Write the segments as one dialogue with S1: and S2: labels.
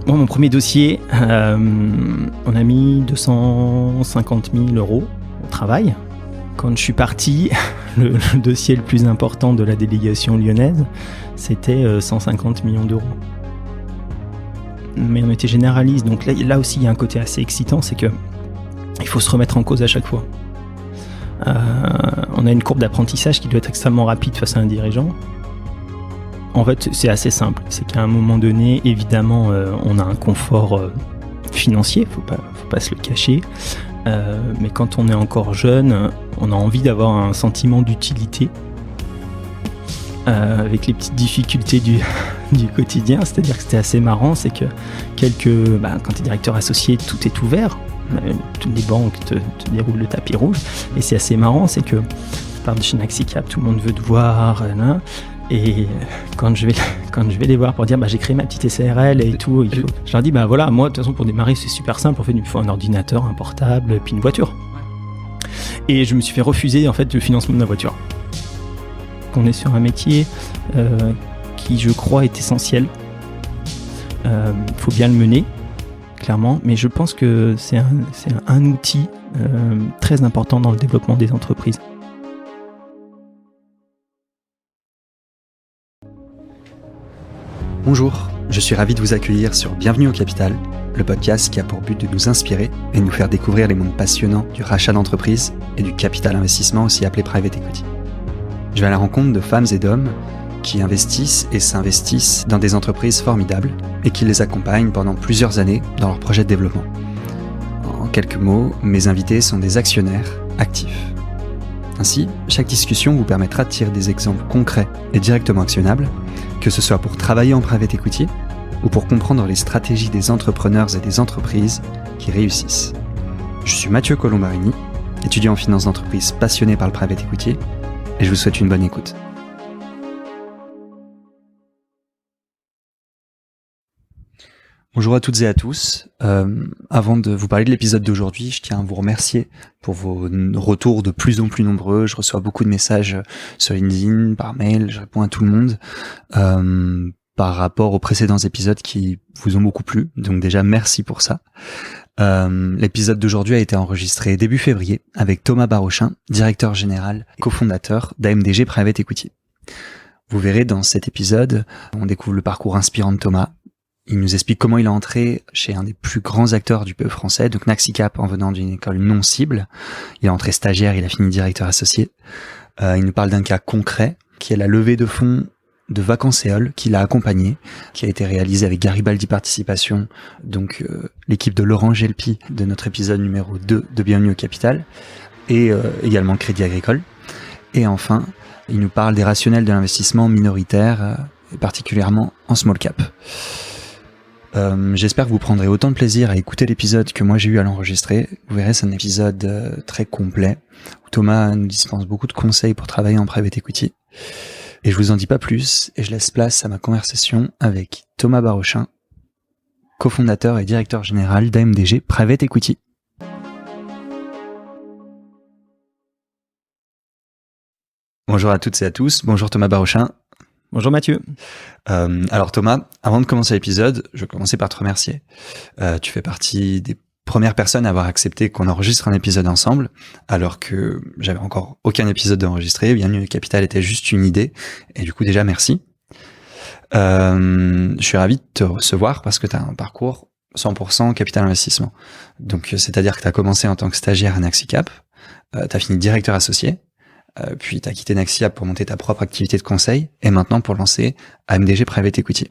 S1: Bon, mon premier dossier, on a mis 250 000 € au travail. Quand je suis parti, le dossier le plus important de la délégation lyonnaise, c'était 150 millions d'euros. Mais on était généraliste, donc là aussi il y a un côté assez excitant, c'est que il faut se remettre en cause à chaque fois. On a une courbe d'apprentissage qui doit être extrêmement rapide face à un dirigeant. En fait, c'est assez simple. C'est qu'à un moment donné, évidemment, on a un confort financier, faut pas se le cacher. Mais quand on est encore jeune, on a envie d'avoir un sentiment d'utilité. Avec les petites difficultés du quotidien, c'est-à-dire que c'était assez marrant, c'est que quand tu es directeur associé, tout est ouvert. Toutes les banques te déroulent le tapis rouge. Et c'est assez marrant, c'est que je pars de chez Naxicap, tout le monde veut te voir. Et quand je vais les voir pour dire j'ai créé ma petite SARL et tout, je leur dis voilà, moi de toute façon pour démarrer c'est super simple, en fait il me faut un ordinateur, un portable, puis une voiture. Et je me suis fait refuser en fait le financement de ma voiture. On est sur un métier qui je crois est essentiel. Faut bien le mener, clairement, mais je pense que c'est un outil très important dans le développement des entreprises.
S2: Bonjour, je suis ravi de vous accueillir sur Bienvenue au Capital, le podcast qui a pour but de nous inspirer et de nous faire découvrir les mondes passionnants du rachat d'entreprise et du capital investissement, aussi appelé private equity. Je vais à la rencontre de femmes et d'hommes qui investissent et s'investissent dans des entreprises formidables et qui les accompagnent pendant plusieurs années dans leur projet de développement. En quelques mots, mes invités sont des actionnaires actifs. Ainsi, chaque discussion vous permettra de tirer des exemples concrets et directement actionnables, que ce soit pour travailler en private equity ou pour comprendre les stratégies des entrepreneurs et des entreprises qui réussissent. Je suis Mathieu Colombarini, étudiant en finance d'entreprise passionné par le private equity, et je vous souhaite une bonne écoute. Bonjour à toutes et à tous. Avant de vous parler de l'épisode d'aujourd'hui, je tiens à vous remercier pour vos retours de plus en plus nombreux. Je reçois beaucoup de messages sur LinkedIn, par mail, je réponds à tout le monde par rapport aux précédents épisodes qui vous ont beaucoup plu. Donc déjà, merci pour ça. L'épisode d'aujourd'hui a été enregistré début février avec Thomas Barochin, directeur général et cofondateur d'AMDG Private Equity. Vous verrez dans cet épisode, on découvre le parcours inspirant de Thomas. Il nous explique comment il est entré chez un des plus grands acteurs du PE français, donc Naxicap, en venant d'une école non cible. Il est entré stagiaire, il a fini directeur associé. Il nous parle d'un cas concret, qui est la levée de fonds de Vacances Éole, qu'il a accompagné, qui a été réalisé avec Garibaldi Participation, donc l'équipe de Laurent Gelpi de notre épisode numéro 2 de Bienvenue au Capital, et également Crédit Agricole. Et enfin, il nous parle des rationnels de l'investissement minoritaire, et particulièrement en small cap. J'espère que vous prendrez autant de plaisir à écouter l'épisode que moi j'ai eu à l'enregistrer. Vous verrez, c'est un épisode très complet où Thomas nous dispense beaucoup de conseils pour travailler en private equity. Et je vous en dis pas plus et je laisse place à ma conversation avec Thomas Barochin, cofondateur et directeur général d'AMDG Private Equity. Bonjour à toutes et à tous, bonjour Thomas Barochin.
S1: Bonjour Mathieu.
S2: Alors Thomas, avant de commencer l'épisode, je vais commencer par te remercier. Tu fais partie des premières personnes à avoir accepté qu'on enregistre un épisode ensemble, alors que j'avais encore aucun épisode d'enregistré. Bienvenue au Capital était juste une idée, et du coup déjà merci. Je suis ravi de te recevoir parce que tu as un parcours 100% capital investissement. Donc c'est-à-dire que tu as commencé en tant que stagiaire à Naxicap, tu as fini directeur associé, puis tu as quitté Naxicap pour monter ta propre activité de conseil, et maintenant pour lancer AMDG Private Equity.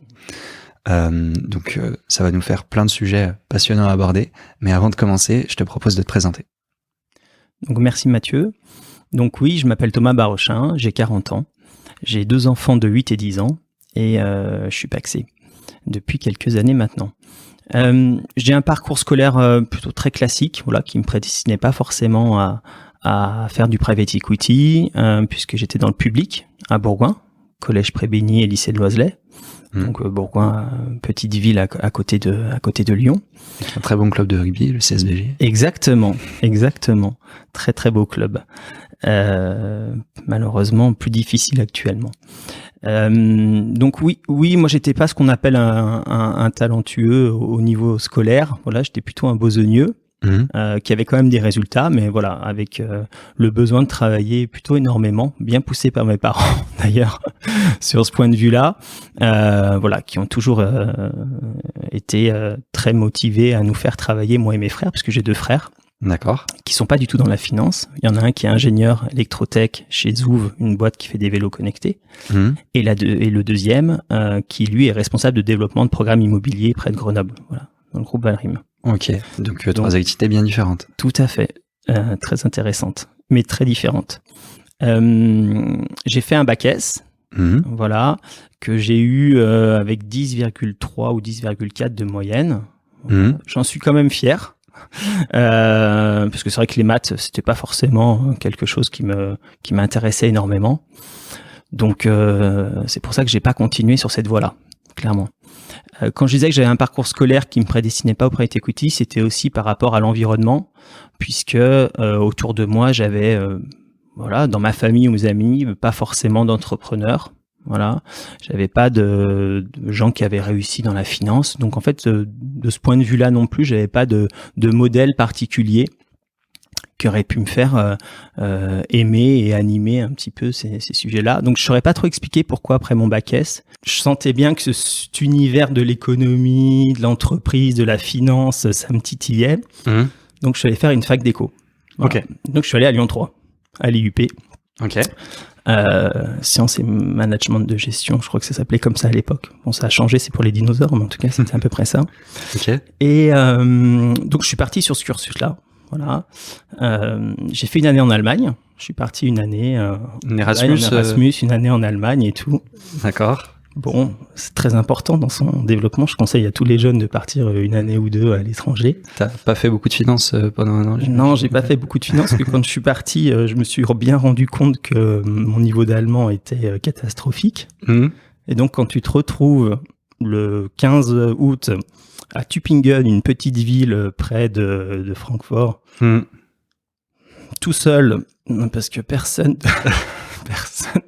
S2: Donc ça va nous faire plein de sujets passionnants à aborder, mais avant de commencer, je te propose de te présenter.
S1: Donc merci Mathieu. Donc oui, je m'appelle Thomas Barochin, j'ai 40 ans, j'ai 2 enfants de 8 et 10 ans, et je suis pacsé depuis quelques années maintenant. J'ai un parcours scolaire plutôt très classique, voilà, qui me prédestinait pas forcément à faire du private equity, puisque j'étais dans le public à Bourgoin, collège Prébény et lycée de Loiselet. Donc Bourgoin, petite ville à côté de Lyon.
S2: Un très bon club de rugby, le CSBG.
S1: Exactement. Très très beau club. Malheureusement plus difficile actuellement. Donc oui, moi j'étais pas ce qu'on appelle un talentueux au niveau scolaire. Voilà, j'étais plutôt un besogneux. Qui avait quand même des résultats, mais voilà, avec le besoin de travailler plutôt énormément, bien poussé par mes parents d'ailleurs sur ce point de vue-là, voilà, qui ont toujours été très motivés à nous faire travailler, moi et mes frères, parce que j'ai 2 frères.
S2: D'accord.
S1: Qui sont pas du tout dans la finance. Il y en a un qui est ingénieur électrotech chez Zouv, une boîte qui fait des vélos connectés, et le deuxième qui lui est responsable de développement de programmes immobiliers près de Grenoble, voilà, dans le groupe Valrim.
S2: Ok, donc 3 activités bien différentes.
S1: Tout à fait, très intéressantes, mais très différentes. J'ai fait un bac S, voilà, que j'ai eu avec 10,3 ou 10,4 de moyenne. J'en suis quand même fier, parce que c'est vrai que les maths, c'était pas forcément quelque chose qui m'intéressait énormément. Donc c'est pour ça que j'ai pas continué sur cette voie-là, clairement. Quand je disais que j'avais un parcours scolaire qui me prédestinait pas au private equity, c'était aussi par rapport à l'environnement, puisque autour de moi, j'avais, voilà, dans ma famille ou mes amis, pas forcément d'entrepreneurs. Voilà, j'avais pas de gens qui avaient réussi dans la finance. Donc en fait, de ce point de vue-là non plus, j'avais pas de modèle particulier qui aurait pu me faire aimer et animer un petit peu ces sujets-là. Donc je saurais pas trop expliquer pourquoi après mon bac S, je sentais bien que cet univers de l'économie, de l'entreprise, de la finance, ça me titillait. Donc je suis allé faire une fac d'éco. Voilà. Okay. Donc je suis allé à Lyon 3, à l'IUP.
S2: Ok.
S1: Sciences et management de gestion, je crois que ça s'appelait comme ça à l'époque. Bon, ça a changé, c'est pour les dinosaures, mais en tout cas c'était à peu près ça.
S2: Okay.
S1: Et donc je suis parti sur ce cursus-là. Voilà. J'ai fait une année en Allemagne. Je suis parti une année Erasmus, une année en Allemagne et tout.
S2: D'accord.
S1: Bon, c'est très important dans son développement. Je conseille à tous les jeunes de partir une année ou 2 à l'étranger.
S2: T'as pas fait beaucoup de finances pendant un an?
S1: Non, j'ai pas fait beaucoup de finances. Que quand je suis parti, je me suis bien rendu compte que mon niveau d'allemand était catastrophique. Et donc, quand tu te retrouves le 15 août à Tübingen, une petite ville près de Francfort, tout seul, parce que personne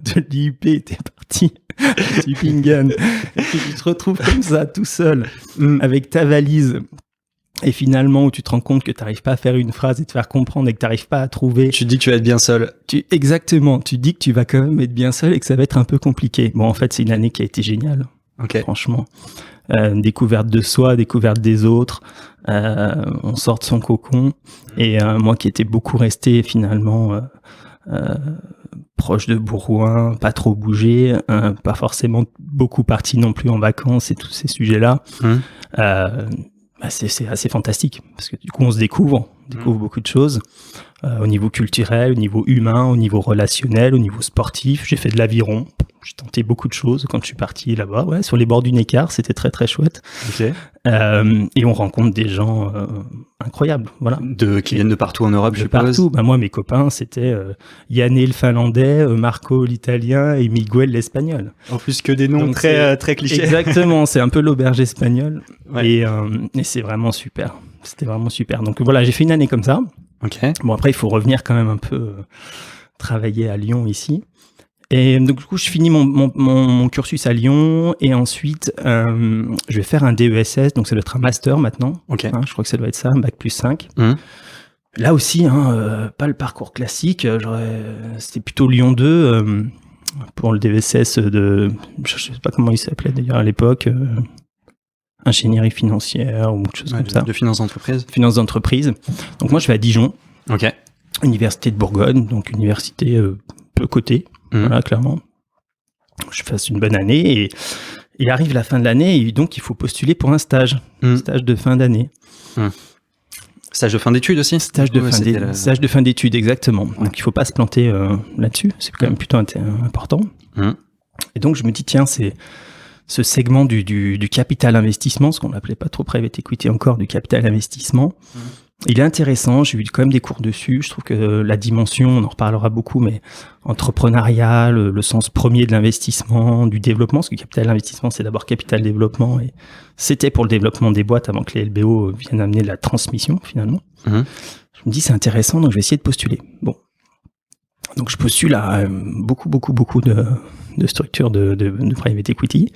S1: de l'IUP était parti à Tübingen, et que tu te retrouves comme ça, tout seul, avec ta valise, et finalement où tu te rends compte que tu n'arrives pas à faire une phrase et te faire comprendre et que tu n'arrives pas à trouver...
S2: Tu te dis que tu vas être bien seul.
S1: Exactement, tu dis que tu vas quand même être bien seul et que ça va être un peu compliqué. Bon, en fait, c'est une année qui a été géniale, franchement. Découverte de soi, découverte des autres, on sort de son cocon, et moi qui étais beaucoup resté finalement proche de Bourgoin, pas trop bougé, pas forcément beaucoup parti non plus en vacances et tous ces sujets-là, c'est assez fantastique, parce que du coup on découvre beaucoup de choses, au niveau culturel, au niveau humain, au niveau relationnel, au niveau sportif. J'ai fait de l'aviron. J'ai tenté beaucoup de choses quand je suis parti là-bas, sur les bords du Neckar, c'était très très chouette.
S2: Okay.
S1: Et on rencontre des gens incroyables, voilà.
S2: Qui viennent de partout en Europe, je suppose.
S1: Partout. Moi, mes copains, c'était Yanné le Finlandais, Marco l'Italien et Miguel l'Espagnol.
S2: En plus que des noms très clichés.
S1: Exactement, c'est un peu l'auberge espagnole. Ouais. Et c'est vraiment super. C'était vraiment super. Donc voilà, j'ai fait une année comme ça.
S2: Okay.
S1: Bon, après, il faut revenir quand même un peu travailler à Lyon ici. Et donc du coup, je finis mon cursus à Lyon, et ensuite je vais faire un DESS, donc ça doit être un master maintenant.
S2: Okay.
S1: Je crois que ça doit être ça, un bac plus 5. Là aussi, pas le parcours classique. C'était plutôt Lyon 2 pour le DESS de, je sais pas comment il s'appelait d'ailleurs à l'époque, ingénierie financière ou quelque chose comme ça.
S2: De finance d'entreprise.
S1: Finance d'entreprise. Donc moi, je vais à Dijon, Université de Bourgogne, donc université peu cotée. Voilà, clairement. Je fasse une bonne année, et arrive la fin de l'année, et donc il faut postuler pour un stage. Stage de fin d'année.
S2: Stage de fin d'études aussi?
S1: Stage de fin d'études, exactement. Donc il ne faut pas se planter là-dessus, c'est quand même plutôt important. Et donc je me dis, tiens, c'est ce segment du capital investissement, ce qu'on n'appelait pas trop private equity encore, du capital investissement, Il est intéressant, j'ai eu quand même des cours dessus. Je trouve que la dimension, on en reparlera beaucoup, mais entrepreneurial, le sens premier de l'investissement, du développement, parce que capital investissement, c'est d'abord capital développement, et c'était pour le développement des boîtes avant que les LBO viennent amener la transmission, finalement. Je me dis, c'est intéressant, donc je vais essayer de postuler. Bon. Donc je postule à beaucoup de structures de private equity.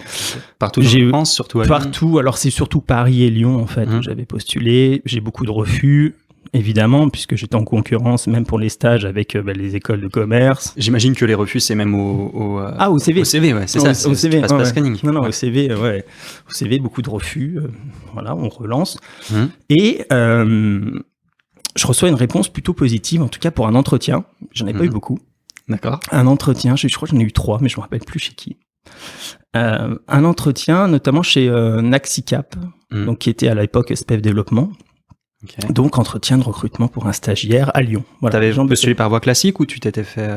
S2: Partout en France, surtout à Lyon.
S1: Partout, alors c'est surtout Paris et Lyon, en fait, où j'avais postulé. J'ai beaucoup de refus, évidemment, puisque j'étais en concurrence, même pour les stages, avec les écoles de commerce.
S2: J'imagine que les refus, c'est même au
S1: CV.
S2: Au CV, ouais, c'est ça.
S1: Au CV,
S2: passe pas scanning.
S1: Non, au CV, ouais. Au CV, beaucoup de refus. Voilà, on relance. Et je reçois une réponse plutôt positive, en tout cas pour un entretien. J'en ai pas eu beaucoup.
S2: D'accord.
S1: Un entretien, je crois que j'en ai eu 3, mais je me rappelle plus chez qui. Un entretien, notamment chez Naxicap, donc qui était à l'époque SPF Développement. Okay. Donc entretien de recrutement pour un stagiaire à Lyon.
S2: Voilà. T'avais postulé par voie classique ou tu t'étais fait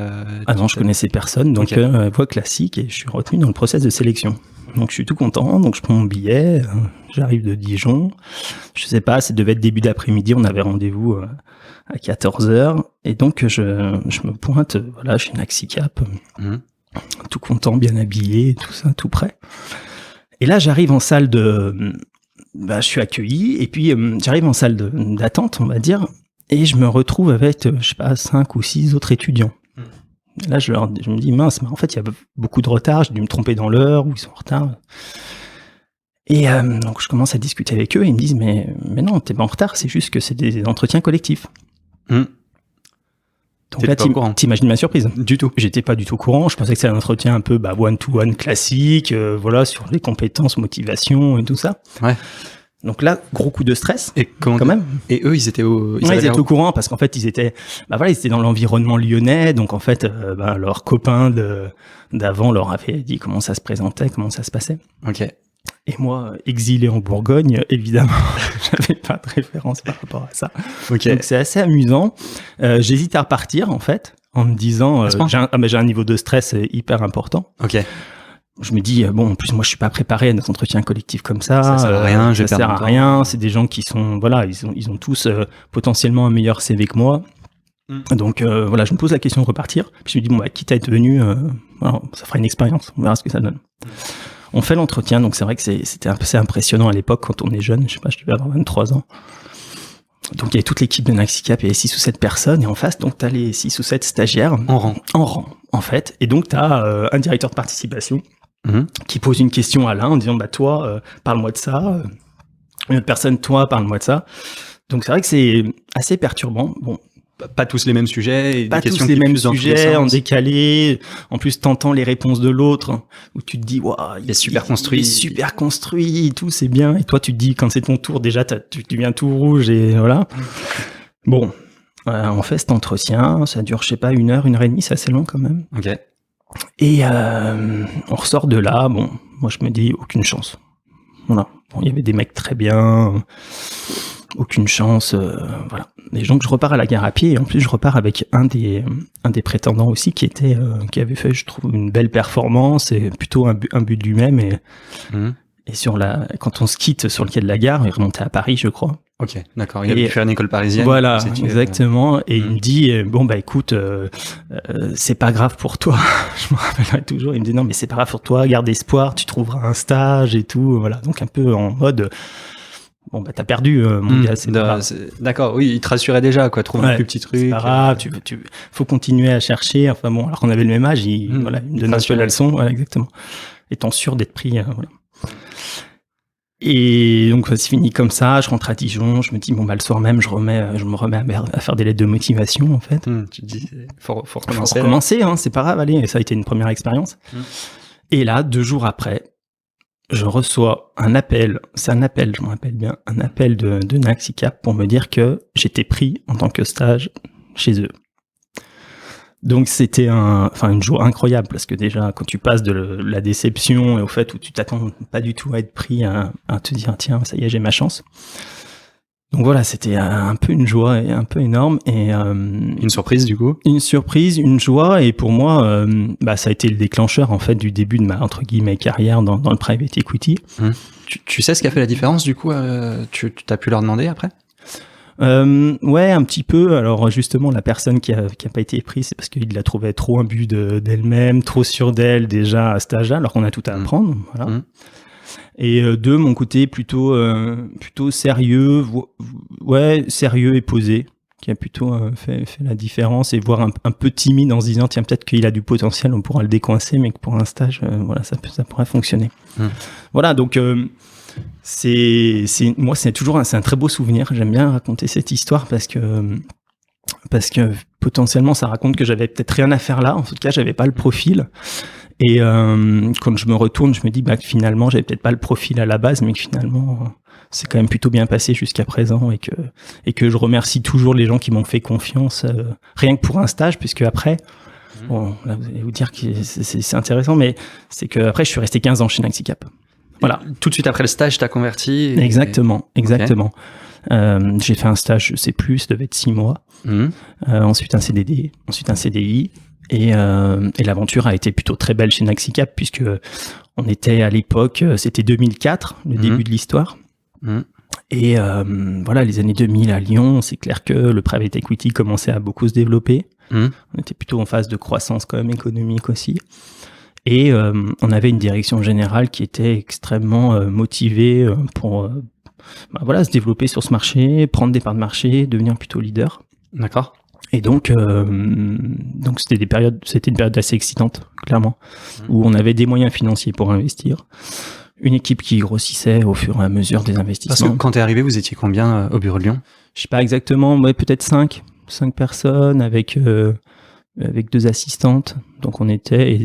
S1: Ah non, je connaissais personne, donc voie classique, et je suis retenu dans le process de sélection. Donc je suis tout content, donc je prends mon billet, j'arrive de Dijon, je sais pas, ça devait être début d'après-midi, on avait rendez-vous à 14h, et donc je me pointe voilà, chez Naxicap, tout content, bien habillé, tout ça, tout prêt. Et là j'arrive en salle je suis accueilli, et puis j'arrive en salle d'attente, on va dire, et je me retrouve avec, je sais pas, 5 ou 6 autres étudiants. Là, je me dis, mince, mais en fait, il y a beaucoup de retard, j'ai dû me tromper dans l'heure, ou ils sont en retard. Et donc, je commence à discuter avec eux, et ils me disent, mais non, t'es pas en retard, c'est juste que c'est des entretiens collectifs. Donc là, t'imagines ma surprise.
S2: Du tout.
S1: J'étais pas du tout au courant, je pensais que c'était un entretien un peu one-to-one classique, voilà, sur les compétences, motivation et tout ça.
S2: Ouais.
S1: Donc là, gros coup de stress,
S2: et quand même. Et eux, ils étaient au
S1: courant parce qu'en fait, ils étaient dans l'environnement lyonnais, donc en fait, leurs copains d'avant leur avaient dit comment ça se présentait, comment ça se passait.
S2: Ok.
S1: Et moi, exilé en Bourgogne, évidemment, j'avais pas de référence par rapport à ça.
S2: Okay.
S1: Donc c'est assez amusant. J'hésite à repartir en fait, en me disant, j'ai un niveau de stress hyper important.
S2: Ok.
S1: Je me dis, bon, en plus, moi, je suis pas préparé à des entretiens collectifs comme ça.
S2: Ça sert à rien,
S1: ça sert à rien. C'est des gens qui sont, voilà, ils ont tous potentiellement un meilleur CV que moi. Donc, voilà, je me pose la question de repartir. Puis je me dis, bon, quitte à être venu, voilà, ça fera une expérience. On verra ce que ça donne. On fait l'entretien. Donc, c'est vrai que c'était assez impressionnant à l'époque quand on est jeune. Je sais pas, je devais avoir 23 ans. Donc, il y avait toute l'équipe de Naxicap, il y avait 6 ou 7 personnes. Et en face, donc, t'as les 6 ou 7 stagiaires. En rang, en fait. Et donc, t'as un directeur de participation qui pose une question à l'un en disant, toi, parle-moi de ça. Une autre personne, toi, parle-moi de ça. Donc, c'est vrai que c'est assez perturbant. Bon.
S2: Pas tous les mêmes sujets.
S1: Pas tous les mêmes sujets, en décalé. En plus, t'entends les réponses de l'autre, où tu te dis, waouh, il est super construit, tout, c'est bien. Et toi, tu te dis, quand c'est ton tour, déjà, tu deviens tout rouge et voilà. Bon. On fait cet entretien, ça dure, je sais pas, 1 heure, 1 heure et demie, c'est assez long quand même.
S2: Ok.
S1: Et on ressort de là, bon, moi je me dis aucune chance. Voilà. Bon, il y avait des mecs très bien, aucune chance, voilà. Et donc je repars à la gare à pied, et en plus je repars avec un des prétendants aussi qui avait fait, je trouve, une belle performance et plutôt un but de lui-même et quand on se quitte sur le quai de la gare, il remontait à Paris, je crois.
S2: Ok, d'accord. Il a pu faire une école parisienne.
S1: Voilà, exactement. Et il me dit, écoute, c'est pas grave pour toi. Je me rappellerai toujours. Il me dit, non, mais c'est pas grave pour toi. Garde espoir, tu trouveras un stage et tout. Voilà. Donc un peu en mode, t'as perdu, mon gars. C'est pas grave.
S2: D'accord. Oui, il te rassurait déjà, quoi. Trouve un plus petit truc.
S1: C'est pas grave. Faut continuer à chercher. Enfin bon, alors qu'on avait le même âge, il me donnait un peu la leçon. Voilà, exactement. Étant sûr d'être pris, voilà. Et donc, ça se finit comme ça, je rentre à Dijon, je me dis, le soir même, je me remets à faire des lettres de motivation, en fait.
S2: Tu te dis, faut recommencer.
S1: Faut recommencer, c'est pas grave, allez, ça a été une première expérience. Et là, 2 jours après, je reçois un appel, je me rappelle bien, un appel de Naxicap pour me dire que j'étais pris en tant que stage chez eux. Donc c'était une joie incroyable parce que déjà quand tu passes de la déception et au fait où tu t'attends pas du tout à être pris à te dire tiens ça y est j'ai ma chance. Donc voilà, c'était un peu une joie et un peu énorme et
S2: une surprise du coup.
S1: Une surprise, une joie et pour moi ça a été le déclencheur en fait du début de ma entre guillemets carrière dans le private equity.
S2: Tu sais ce qui a fait la différence du coup tu t'as pu leur demander après?
S1: Ouais, un petit peu. Alors justement, la personne qui a pas été prise, c'est parce qu'il la trouvait trop imbue d'elle-même, trop sûre d'elle déjà à cet âge-là, alors qu'on a tout à apprendre. Voilà. Et de mon côté, plutôt sérieux, sérieux et posé, qui a plutôt fait la différence, et voire un peu timide en se disant tiens, peut-être qu'il a du potentiel, on pourra le décoincer, mais que pour un stage, voilà, ça pourrait fonctionner. Voilà, donc c'est un très beau souvenir. J'aime bien raconter cette histoire parce que potentiellement ça raconte que j'avais peut-être rien à faire là. En tout cas, j'avais pas le profil. Et quand je me retourne, je me dis que finalement j'avais peut-être pas le profil à la base, mais que finalement c'est quand même plutôt bien passé jusqu'à présent, et que je remercie toujours les gens qui m'ont fait confiance, rien que pour un stage, puisque après, bon, là vous allez vous dire que c'est intéressant, mais c'est que après je suis resté 15 ans chez Naxicap. Voilà.
S2: Tout de suite après le stage, t'as converti.
S1: Exactement.
S2: Okay.
S1: J'ai fait un stage, je sais plus, ça devait être 6 mois. Ensuite un CDD, ensuite un CDI. Et l'aventure a été plutôt très belle chez Naxicap, puisque on était à l'époque, c'était 2004, le début de l'histoire. Et voilà, les années 2000 à Lyon, c'est clair que le private equity commençait à beaucoup se développer. On était plutôt en phase de croissance quand même économique aussi. Et on avait une direction générale qui était extrêmement motivée pour se développer sur ce marché, prendre des parts de marché, devenir plutôt leader.
S2: D'accord.
S1: Et donc c'était une période assez excitante, clairement, où on avait des moyens financiers pour investir, une équipe qui grossissait au fur et à mesure des investissements.
S2: Parce que quand t'es arrivé, vous étiez combien au bureau de Lyon?
S1: Je sais pas exactement, peut-être 5 personnes avec 2 assistantes. Donc on était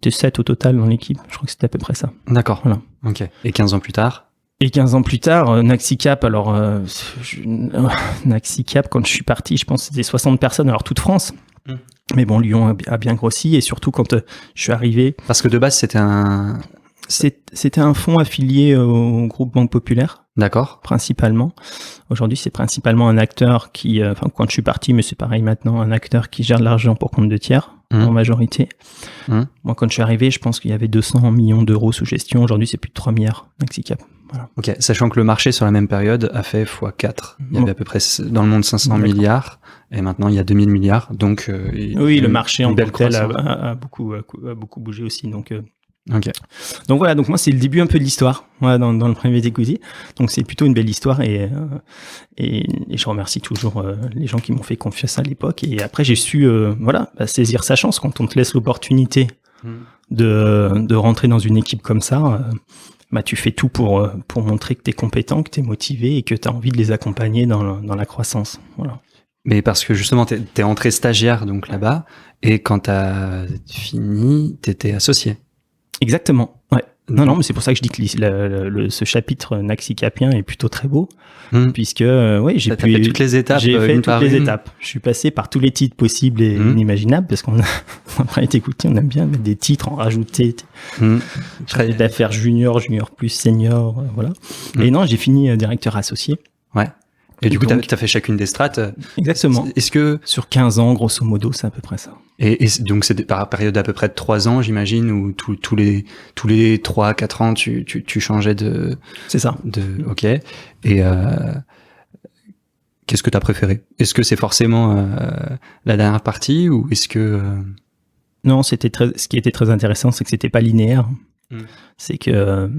S1: 7 au total dans l'équipe. Je crois que c'était à peu près ça.
S2: D'accord.
S1: Voilà.
S2: Ok. Et 15 ans plus tard?
S1: Et 15 ans plus tard, Naxicap, Naxicap, quand je suis parti, je pense que c'était 60 personnes, alors toute France. Mais bon, Lyon a bien grossi, et surtout quand je suis arrivé...
S2: Parce que de base, c'était
S1: un fonds affilié au groupe Banque Populaire.
S2: D'accord.
S1: Principalement. Aujourd'hui, c'est principalement un acteur qui, quand je suis parti, mais c'est pareil maintenant, un acteur qui gère de l'argent pour compte de tiers, en majorité. Moi, quand je suis arrivé, je pense qu'il y avait 200 millions d'euros sous gestion. Aujourd'hui, c'est plus de 3 milliards, Naxicap. Voilà.
S2: Ok, sachant que le marché sur la même période a fait x4. Il y avait à peu près dans le monde 500 milliards, et maintenant il y a 2000 milliards. Donc
S1: oui, le marché en tant que tel a beaucoup bougé aussi. Donc voilà, donc moi c'est le début un peu de l'histoire, dans le private equity. Donc c'est plutôt une belle histoire, et je remercie toujours les gens qui m'ont fait confiance à l'époque. Et après j'ai su saisir sa chance quand on te laisse l'opportunité de rentrer dans une équipe comme ça. Tu fais tout pour montrer que tu es compétent, que tu es motivé, et que tu as envie de les accompagner dans la croissance. Voilà.
S2: Mais parce que justement, t'es entré stagiaire donc là-bas, et quand t'as fini, t'étais associé.
S1: Exactement, ouais. Non, mais c'est pour ça que je dis que ce chapitre naxicapien est plutôt très beau, puisque j'ai fait toutes les étapes. J'ai fait toutes les étapes. Je suis passé par tous les titres possibles et inimaginables, parce qu'on a été écouté, on aime bien mettre des titres, en rajouter. Chargé d'affaires junior plus senior, voilà. Et non, j'ai fini directeur associé.
S2: Ouais. Et du coup, t'as fait chacune des strates.
S1: Exactement.
S2: Est-ce que
S1: sur 15 ans, grosso modo, c'est à peu près ça.
S2: Et donc c'est par période à peu près de 3 ans, j'imagine, où tous les 3-4 ans, tu changeais de.
S1: C'est ça.
S2: Ok. Et qu'est-ce que t'as préféré? Est-ce que c'est forcément la dernière partie, ou est-ce que
S1: Non, ce qui était très intéressant, c'est que c'était pas linéaire. C'est que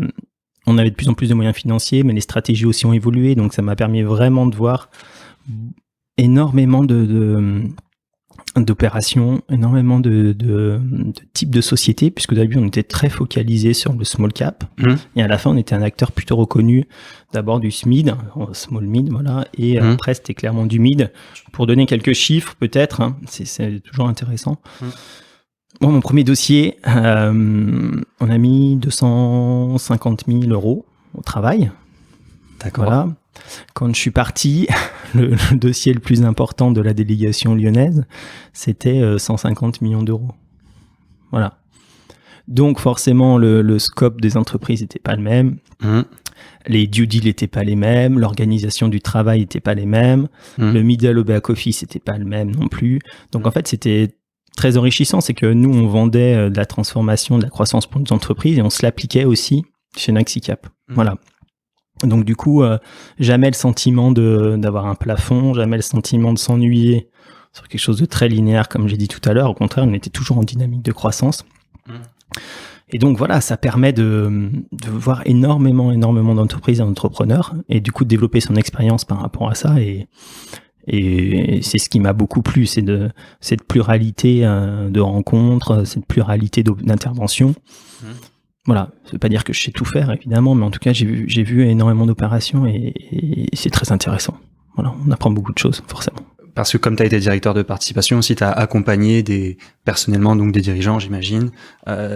S1: on avait de plus en plus de moyens financiers, mais les stratégies aussi ont évolué, donc ça m'a permis vraiment de voir énormément d'opérations, énormément de types de sociétés, puisque au début on était très focalisé sur le small cap, et à la fin on était un acteur plutôt reconnu, d'abord du SMID, small mid, voilà, et après c'était clairement du mid. Pour donner quelques chiffres peut-être, c'est toujours intéressant. Bon, mon premier dossier, on a mis 250 000 euros au travail.
S2: D'accord.
S1: Voilà. Quand je suis parti, le dossier le plus important de la délégation lyonnaise, c'était 150 millions d'euros. Voilà. Donc forcément, le scope des entreprises n'était pas le même. Les due deals n'étaient pas les mêmes. L'organisation du travail n'était pas les mêmes. Le middle au back office n'était pas le même non plus. Donc en fait, c'était très enrichissant, c'est que nous, on vendait de la transformation, de la croissance pour nos entreprises, et on se l'appliquait aussi chez Naxicap. Voilà. Donc du coup, jamais le sentiment d'avoir un plafond, jamais le sentiment de s'ennuyer sur quelque chose de très linéaire, comme j'ai dit tout à l'heure. Au contraire, on était toujours en dynamique de croissance. Et donc voilà, ça permet de voir énormément d'entreprises et d'entrepreneurs, et du coup de développer son expérience par rapport à ça. Et c'est ce qui m'a beaucoup plu, c'est cette pluralité de rencontres, cette pluralité d'interventions. Voilà, ça veut pas dire que je sais tout faire, évidemment, mais en tout cas, j'ai vu énormément d'opérations et c'est très intéressant. Voilà, on apprend beaucoup de choses, forcément.
S2: Parce que comme tu as été directeur de participation aussi, tu as accompagné personnellement donc des dirigeants, j'imagine,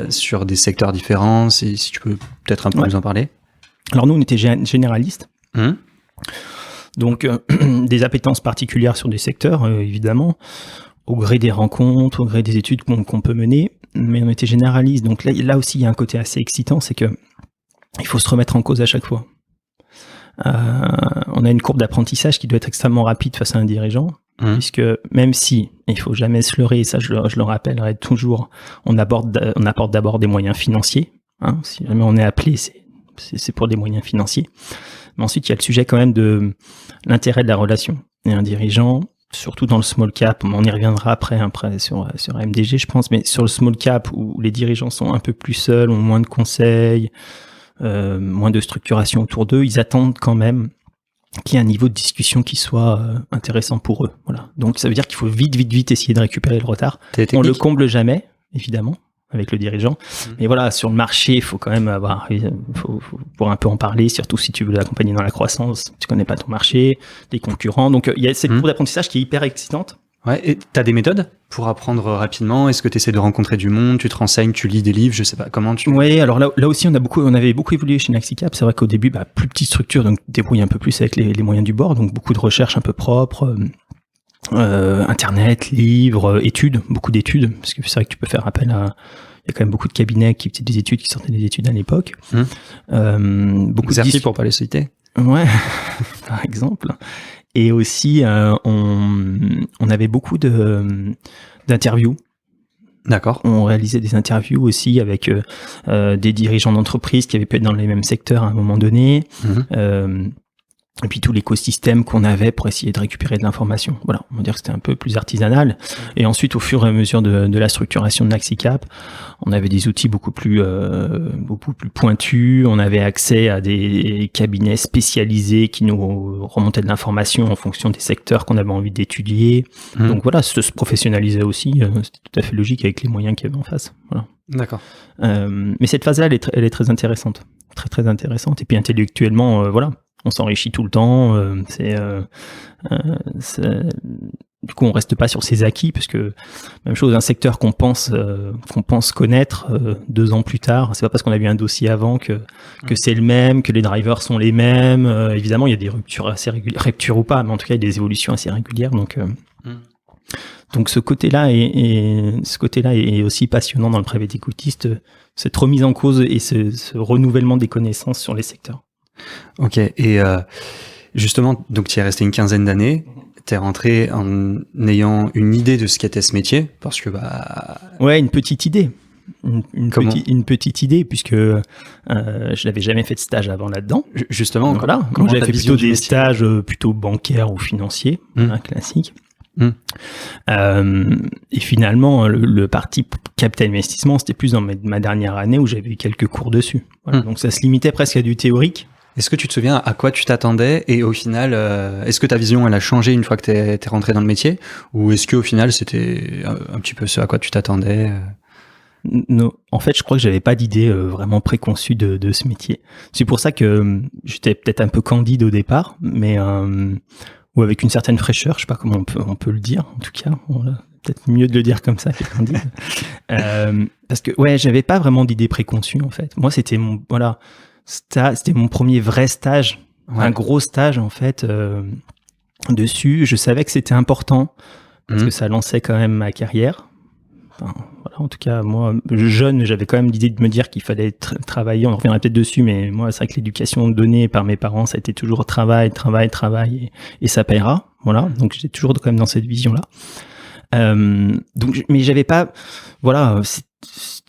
S2: sur des secteurs différents. Si tu peux peut-être un peu nous en parler.
S1: Alors nous, on était généralistes. Donc, des appétences particulières sur des secteurs, évidemment, au gré des rencontres, au gré des études qu'on peut mener. Mais on était généraliste, donc là aussi il y a un côté assez excitant, c'est que il faut se remettre en cause à chaque fois. On a une courbe d'apprentissage qui doit être extrêmement rapide face à un dirigeant, puisque même si, il faut jamais se leurrer, et ça je le rappellerai toujours, on apporte d'abord des moyens financiers, hein, si jamais on est appelé, c'est pour des moyens financiers. Mais ensuite il y a le sujet quand même de l'intérêt de la relation. Et un dirigeant, surtout dans le small cap, on y reviendra après sur MDG, je pense, mais sur le small cap où les dirigeants sont un peu plus seuls, ont moins de conseils, moins de structuration autour d'eux, ils attendent quand même qu'il y ait un niveau de discussion qui soit intéressant pour eux. Voilà. Donc ça veut dire qu'il faut vite essayer de récupérer le retard. On le comble jamais, évidemment, avec le dirigeant. Mais voilà, sur le marché, il faut quand même faut pour un peu en parler, surtout si tu veux l'accompagner dans la croissance, tu connais pas ton marché, les concurrents. Donc il y a cette courbe d'apprentissage qui est hyper excitante.
S2: Ouais, et t'as des méthodes pour apprendre rapidement? Est-ce que tu essaies de rencontrer du monde, tu te renseignes, tu lis des livres, je sais pas, comment tu...
S1: Oui, alors là aussi, on avait beaucoup évolué chez Naxicap. C'est vrai qu'au début, plus petite structure, donc débrouille un peu plus avec les moyens du bord, donc beaucoup de recherches un peu propres, Internet, livres, études, beaucoup d'études, parce que c'est vrai que tu peux faire appel à... Il y a quand même beaucoup de cabinets qui faisaient des études, qui sortaient des études à l'époque.
S2: Beaucoup de pour pas les citer.
S1: Ouais, par exemple. Et aussi, on avait beaucoup d'interviews.
S2: D'accord.
S1: On réalisait des interviews aussi avec des dirigeants d'entreprises qui avaient pu être dans les mêmes secteurs à un moment donné. Et puis tout l'écosystème qu'on avait pour essayer de récupérer de l'information. Voilà, on va dire que c'était un peu plus artisanal. Et ensuite, au fur et à mesure de la structuration de Naxicap, on avait des outils beaucoup plus pointus. On avait accès à des cabinets spécialisés qui nous remontaient de l'information en fonction des secteurs qu'on avait envie d'étudier. Donc voilà, se professionnaliser aussi, c'était tout à fait logique avec les moyens qu'il y avait en face. Voilà.
S2: D'accord.
S1: Mais cette phase-là, elle est très intéressante. Très intéressante. Et puis intellectuellement, voilà. On s'enrichit tout le temps. Du coup, on reste pas sur ses acquis, parce que même chose, un secteur qu'on pense connaître 2 ans plus tard, c'est pas parce qu'on a vu un dossier avant que c'est le même, que les drivers sont les mêmes. Évidemment, il y a des ruptures assez régulières, ruptures ou pas, mais en tout cas, il y a des évolutions assez régulières. Donc ce côté-là est aussi passionnant dans le private equity, cette remise en cause et ce renouvellement des connaissances sur les secteurs.
S2: Ok, et justement, donc tu es resté une quinzaine d'années, tu es rentré en ayant une idée de ce qu'était ce métier, parce que
S1: Ouais, une petite idée. Une petite idée, puisque je n'avais jamais fait de stage avant là-dedans.
S2: Justement,
S1: donc, voilà. Moi, j'avais fait plutôt des stages plutôt bancaires ou financiers, classiques. Et finalement, le parti capital investissement, c'était plus dans ma dernière année où j'avais eu quelques cours dessus. Voilà. Donc ça se limitait presque à du théorique.
S2: Est-ce que tu te souviens à quoi tu t'attendais, et au final, est-ce que ta vision elle a changé une fois que t'es rentré dans le métier, ou est-ce qu'au final c'était un petit peu ce à quoi tu t'attendais?
S1: Non, en fait, je crois que j'avais pas d'idée vraiment préconçue de ce métier. C'est pour ça que j'étais peut-être un peu candide au départ, mais ou avec une certaine fraîcheur, je sais pas comment on peut le dire. En tout cas, voilà, peut-être mieux de le dire comme ça que candide. Parce que ouais, j'avais pas vraiment d'idée préconçue en fait. Moi, c'était mon premier vrai stage, un gros stage en fait dessus. Je savais que c'était important parce que ça lançait quand même ma carrière. Enfin, voilà, en tout cas, moi, jeune, j'avais quand même l'idée de me dire qu'il fallait travailler. On reviendra peut-être dessus, mais moi, c'est vrai que l'éducation donnée par mes parents, ça a été toujours travail, et ça paiera. Voilà, donc j'étais toujours quand même dans cette vision-là. Donc, mais j'avais pas, voilà, c'est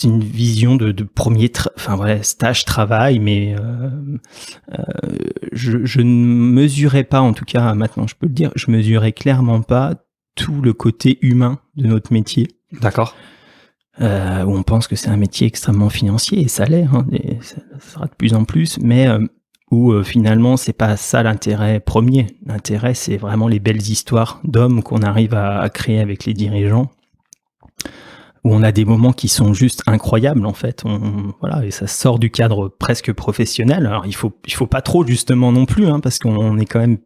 S1: une vision de premier, stage travail, mais je ne mesurais pas, en tout cas maintenant je peux le dire, je mesurais clairement pas tout le côté humain de notre métier.
S2: D'accord.
S1: Où on pense que c'est un métier extrêmement financier, et ça l'est, hein, et ça sera de plus en plus, mais où finalement c'est pas ça l'intérêt premier. L'intérêt, c'est vraiment les belles histoires d'hommes qu'on arrive à créer avec les dirigeants, où on a des moments qui sont juste incroyables en fait. Voilà, et ça sort du cadre presque professionnel. Alors il faut pas trop justement non plus, hein, parce qu'on est quand même,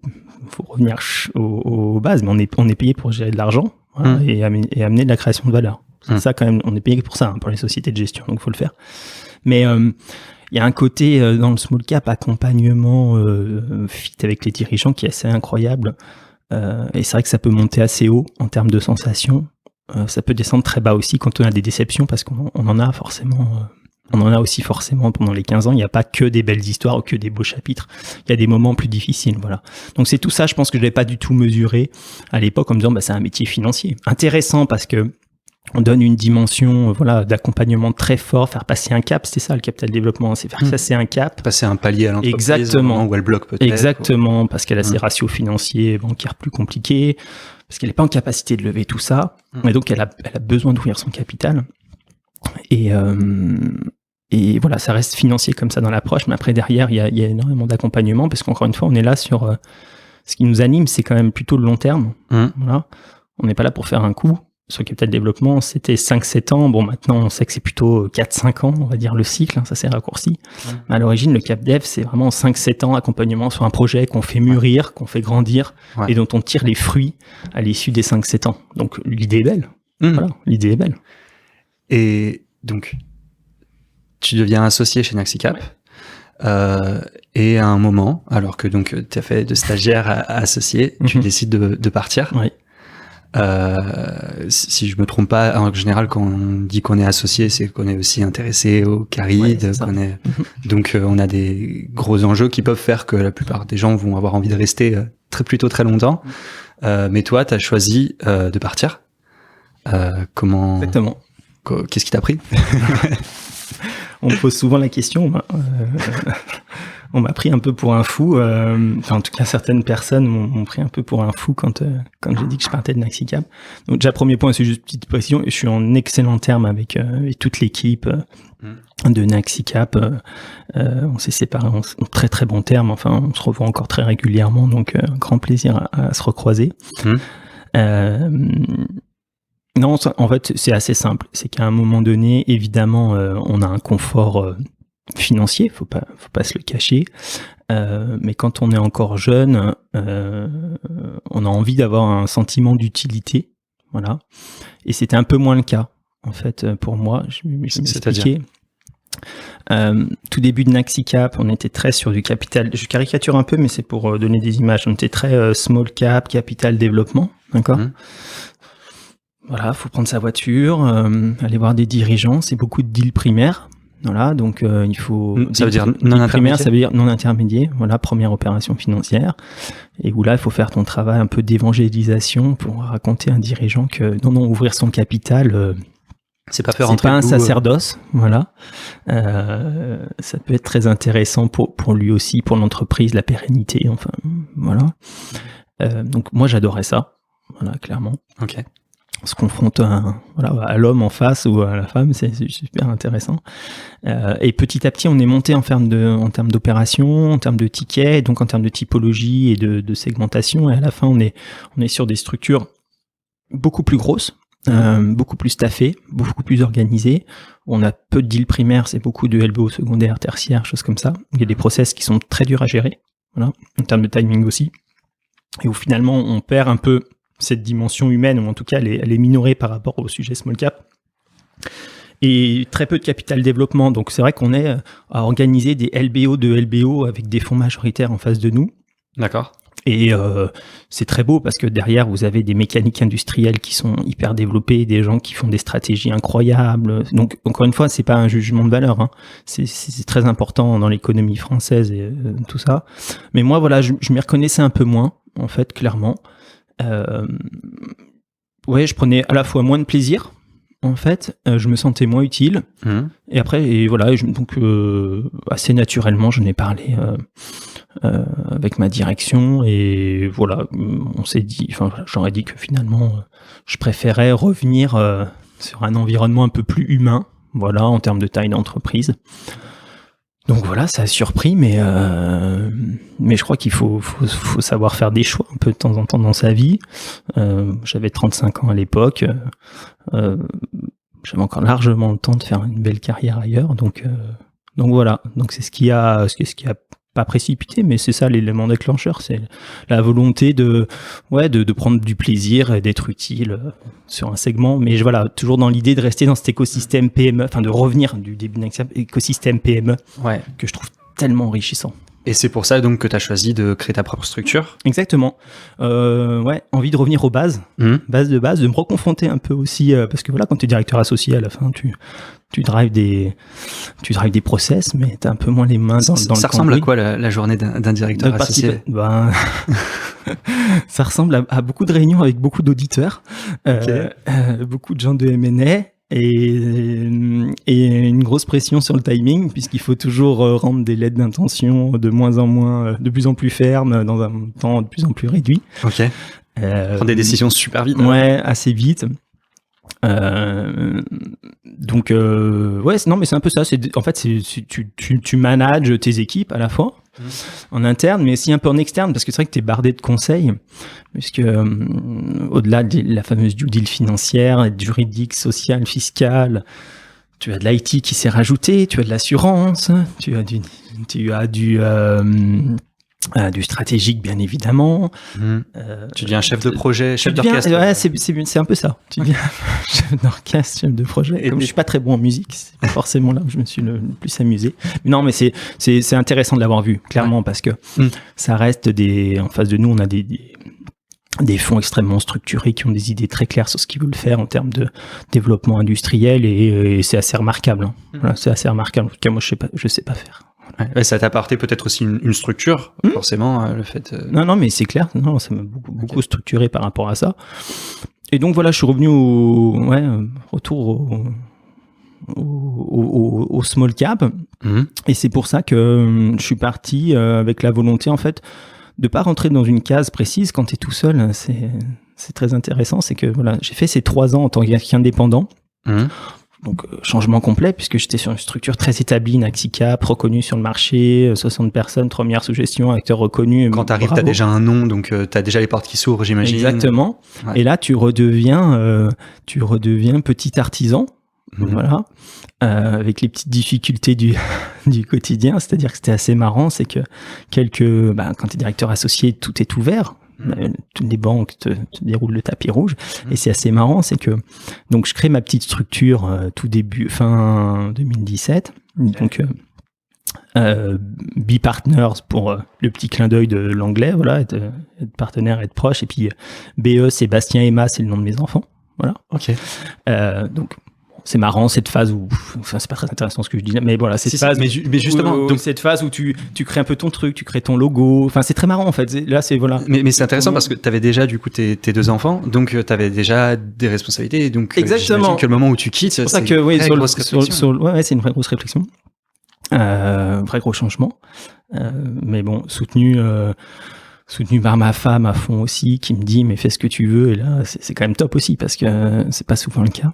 S1: faut revenir aux bases, mais on est payé pour gérer de l'argent, voilà, et amener de la création de valeur. C'est ça quand même, on est payé pour ça, hein, pour les sociétés de gestion, donc il faut le faire. Mais il y a un côté dans le small cap accompagnement fit avec les dirigeants qui est assez incroyable. Et c'est vrai que ça peut monter assez haut en termes de sensations. Ça peut descendre très bas aussi quand on a des déceptions, parce qu'on en a forcément. On en a aussi forcément pendant les 15 ans. Il n'y a pas que des belles histoires ou que des beaux chapitres. Il y a des moments plus difficiles, voilà. Donc c'est tout ça, je pense que je l'avais pas du tout mesuré à l'époque en me disant, c'est un métier financier. Intéressant parce que on donne une dimension, voilà, d'accompagnement très fort, faire passer un cap, c'est ça le capital développement, c'est faire passer un cap.
S2: Passer un palier à l'entreprise.
S1: Exactement.
S2: Ou elle bloque peut-être.
S1: Exactement, parce qu'elle a ses ratios financiers, bancaires plus compliqués, parce qu'elle n'est pas en capacité de lever tout ça, et donc elle a besoin d'ouvrir son capital. Et voilà, ça reste financier comme ça dans l'approche, mais après derrière, il y a énormément d'accompagnement, parce qu'encore une fois, on est là sur ce qui nous anime, c'est quand même plutôt le long terme. Voilà. On n'est pas là pour faire un coup. Sur le capital développement, c'était 5-7 ans. Bon, maintenant, on sait que c'est plutôt 4-5 ans, on va dire, le cycle, hein, ça s'est raccourci. Mais à l'origine, le cap dev, c'est vraiment 5-7 ans accompagnement sur un projet qu'on fait mûrir, qu'on fait grandir, et dont on tire les fruits à l'issue des 5-7 ans. Donc, l'idée est belle. Voilà, l'idée est belle.
S2: Et donc, tu deviens associé chez Naxicap. Et à un moment, alors que donc tu as fait de stagiaire à associé, tu décides de partir.
S1: Oui.
S2: Si je me trompe pas, en général, quand on dit qu'on est associé, c'est qu'on est aussi intéressé au caride, donc on a des gros enjeux qui peuvent faire que la plupart des gens vont avoir envie de rester plutôt très longtemps. Mais toi, tu as choisi de partir. Comment?
S1: Exactement.
S2: Qu'est-ce qui t'a pris?
S1: On me pose souvent la question. On m'a pris un peu pour un fou. Enfin, en tout cas, certaines personnes m'ont pris un peu pour un fou quand j'ai dit que je partais de Naxicap. Donc déjà, premier point, c'est juste une petite précision. Je suis en excellent terme avec toute l'équipe de Naxicap. On s'est séparés en très très bons termes. Enfin, on se revoit encore très régulièrement. Donc, grand plaisir à se recroiser. Non, en fait, c'est assez simple. C'est qu'à un moment donné, évidemment, on a un confort financier, faut pas se le cacher. Mais quand on est encore jeune, on a envie d'avoir un sentiment d'utilité, voilà. Et c'était un peu moins le cas, en fait, pour moi. Je m'expliquais. Tout début de Naxicap, on était très sur du capital. Je caricature un peu, mais c'est pour donner des images. On était très small cap, capital développement, d'accord. Voilà, faut prendre sa voiture, aller voir des dirigeants, c'est beaucoup de deals primaires. Voilà, donc il faut.
S2: Ça veut dire non intermédiaire.
S1: Ça veut dire non intermédiaire. Voilà, première opération financière. Et où là, il faut faire ton travail un peu d'évangélisation pour raconter à un dirigeant que non, ouvrir son capital.
S2: C'est pas faire
S1: c'est pas un sacerdoce, voilà. Ça peut être très intéressant pour lui aussi, pour l'entreprise, la pérennité, enfin, voilà. Donc moi, j'adorais ça, voilà, clairement.
S2: Ok.
S1: On se confronte à l'homme en face ou à la femme, c'est super intéressant. Et petit à petit, on est monté en termes d'opérations, en termes de tickets, donc en termes de typologie et de segmentation. Et à la fin, on est sur des structures beaucoup plus grosses, beaucoup plus staffées, beaucoup plus organisées. On a peu de deals primaires, c'est beaucoup de LBO secondaire, tertiaire, choses comme ça. Il y a des process qui sont très durs à gérer, voilà, en termes de timing aussi. Et où finalement, on perd un peu cette dimension humaine, ou en tout cas elle est minorée par rapport au sujet small cap, et très peu de capital développement. Donc c'est vrai qu'on est à organiser des LBO de LBO avec des fonds majoritaires en face de nous.
S2: D'accord.
S1: Et c'est très beau parce que derrière vous avez des mécaniques industrielles qui sont hyper développées, des gens qui font des stratégies incroyables. Donc encore une fois, c'est pas un jugement de valeur, hein. C'est très important dans l'économie française et tout ça. Mais moi voilà, je m'y reconnaissais un peu moins, en fait, clairement. Ouais, je prenais à la fois moins de plaisir, en fait, je me sentais moins utile. Et après, donc assez naturellement, j'en ai parlé avec ma direction, et voilà, on s'est dit, enfin, j'aurais dit que finalement, je préférais revenir sur un environnement un peu plus humain, voilà, en termes de taille d'entreprise. Donc voilà, ça a surpris, mais je crois qu'il faut savoir faire des choix un peu de temps en temps dans sa vie. J'avais 35 ans à l'époque, j'avais encore largement le temps de faire une belle carrière ailleurs, donc voilà. Donc c'est ce qui a pas précipité, mais c'est ça l'élément déclencheur, c'est la volonté de prendre du plaisir et d'être utile sur un segment, mais voilà, toujours dans l'idée de rester dans cet écosystème PME, enfin de revenir du début d'un écosystème PME, que je trouve tellement enrichissant.
S2: Et c'est pour ça donc que tu as choisi de créer ta propre structure.
S1: Exactement. Envie de revenir aux bases, base, de me reconfronter un peu aussi, parce que voilà, quand tu es directeur associé, à la fin, tu drives des process, mais tu as un peu moins les mains dans le cambouis. Ça
S2: ressemble à quoi la journée d'un directeur associé?
S1: Ça ressemble à beaucoup de réunions avec beaucoup d'auditeurs, beaucoup de gens de M&A, et une grosse pression sur le timing, puisqu'il faut toujours rendre des lettres d'intention de plus en plus fermes, dans un temps de plus en plus réduit.
S2: Ok. Prendre des décisions super vite.
S1: Ouais, assez vite. Donc non, mais c'est un peu ça. En fait, tu manages tes équipes à la fois en interne, mais aussi un peu en externe, parce que c'est vrai que t'es bardé de conseils, puisque au-delà de la fameuse due deal financière, juridique, sociale, fiscale, tu as de l'IT qui s'est rajouté, tu as de l'assurance, tu as du stratégique, bien évidemment.
S2: Tu deviens chef de projet, chef d'orchestre.
S1: Ouais, c'est un peu ça. Tu deviens chef d'orchestre, chef de projet. Comme je suis pas très bon en musique, c'est pas forcément là où je me suis le plus amusé. Mais non, mais c'est intéressant de l'avoir vu, clairement, parce que ça reste en face de nous, on a des fonds extrêmement structurés qui ont des idées très claires sur ce qu'ils veulent faire en termes de développement industriel, et c'est assez remarquable. Hein. Voilà, c'est assez remarquable. En tout cas, moi, je sais pas faire.
S2: Ouais, ça t'a apporté peut-être aussi une structure, forcément, le fait.
S1: Non, mais c'est clair. Non, ça m'a beaucoup structuré par rapport à ça. Et donc voilà, je suis revenu retour au small cap. Et c'est pour ça que je suis parti avec la volonté, en fait, de pas rentrer dans une case précise quand t'es tout seul. C'est très intéressant. C'est que voilà, j'ai fait ces 3 ans en tant qu'indépendant. Donc, changement complet, puisque j'étais sur une structure très établie, Naxicap, reconnue sur le marché, 60 personnes, première sous gestion, acteur reconnu.
S2: Quand t'arrives, t'as déjà un nom, donc t'as déjà les portes qui s'ouvrent, j'imagine.
S1: Exactement. Ouais. Et là, tu redeviens petit artisan, voilà, avec les petites difficultés du quotidien. C'est-à-dire que c'était assez marrant, c'est que quand t'es directeur associé, tout est ouvert. Toutes les banques te déroulent le tapis rouge, et c'est assez marrant, c'est que donc je crée ma petite structure fin 2017, donc B-Partners pour le petit clin d'œil de l'anglais, voilà, être partenaire, être proche, et puis BE, c'est Bastien Emma, c'est le nom de mes enfants, voilà.
S2: Ok.
S1: Donc c'est marrant cette phase où, enfin c'est pas très intéressant ce que je dis là, mais voilà, cette phase,
S2: mais justement,
S1: donc cette phase où tu crées un peu ton truc, tu crées ton logo, enfin c'est très marrant en fait. Là c'est voilà.
S2: Mais c'est intéressant parce que t'avais déjà du coup tes 2 enfants, donc t'avais déjà des responsabilités, donc
S1: exactement.
S2: Que le moment où tu quittes,
S1: c'est pour ça que oui, c'est une vraie grosse réflexion, vrai gros changement, mais bon soutenu par ma femme à fond aussi, qui me dit mais fais ce que tu veux, et là c'est quand même top aussi parce que c'est pas souvent le cas.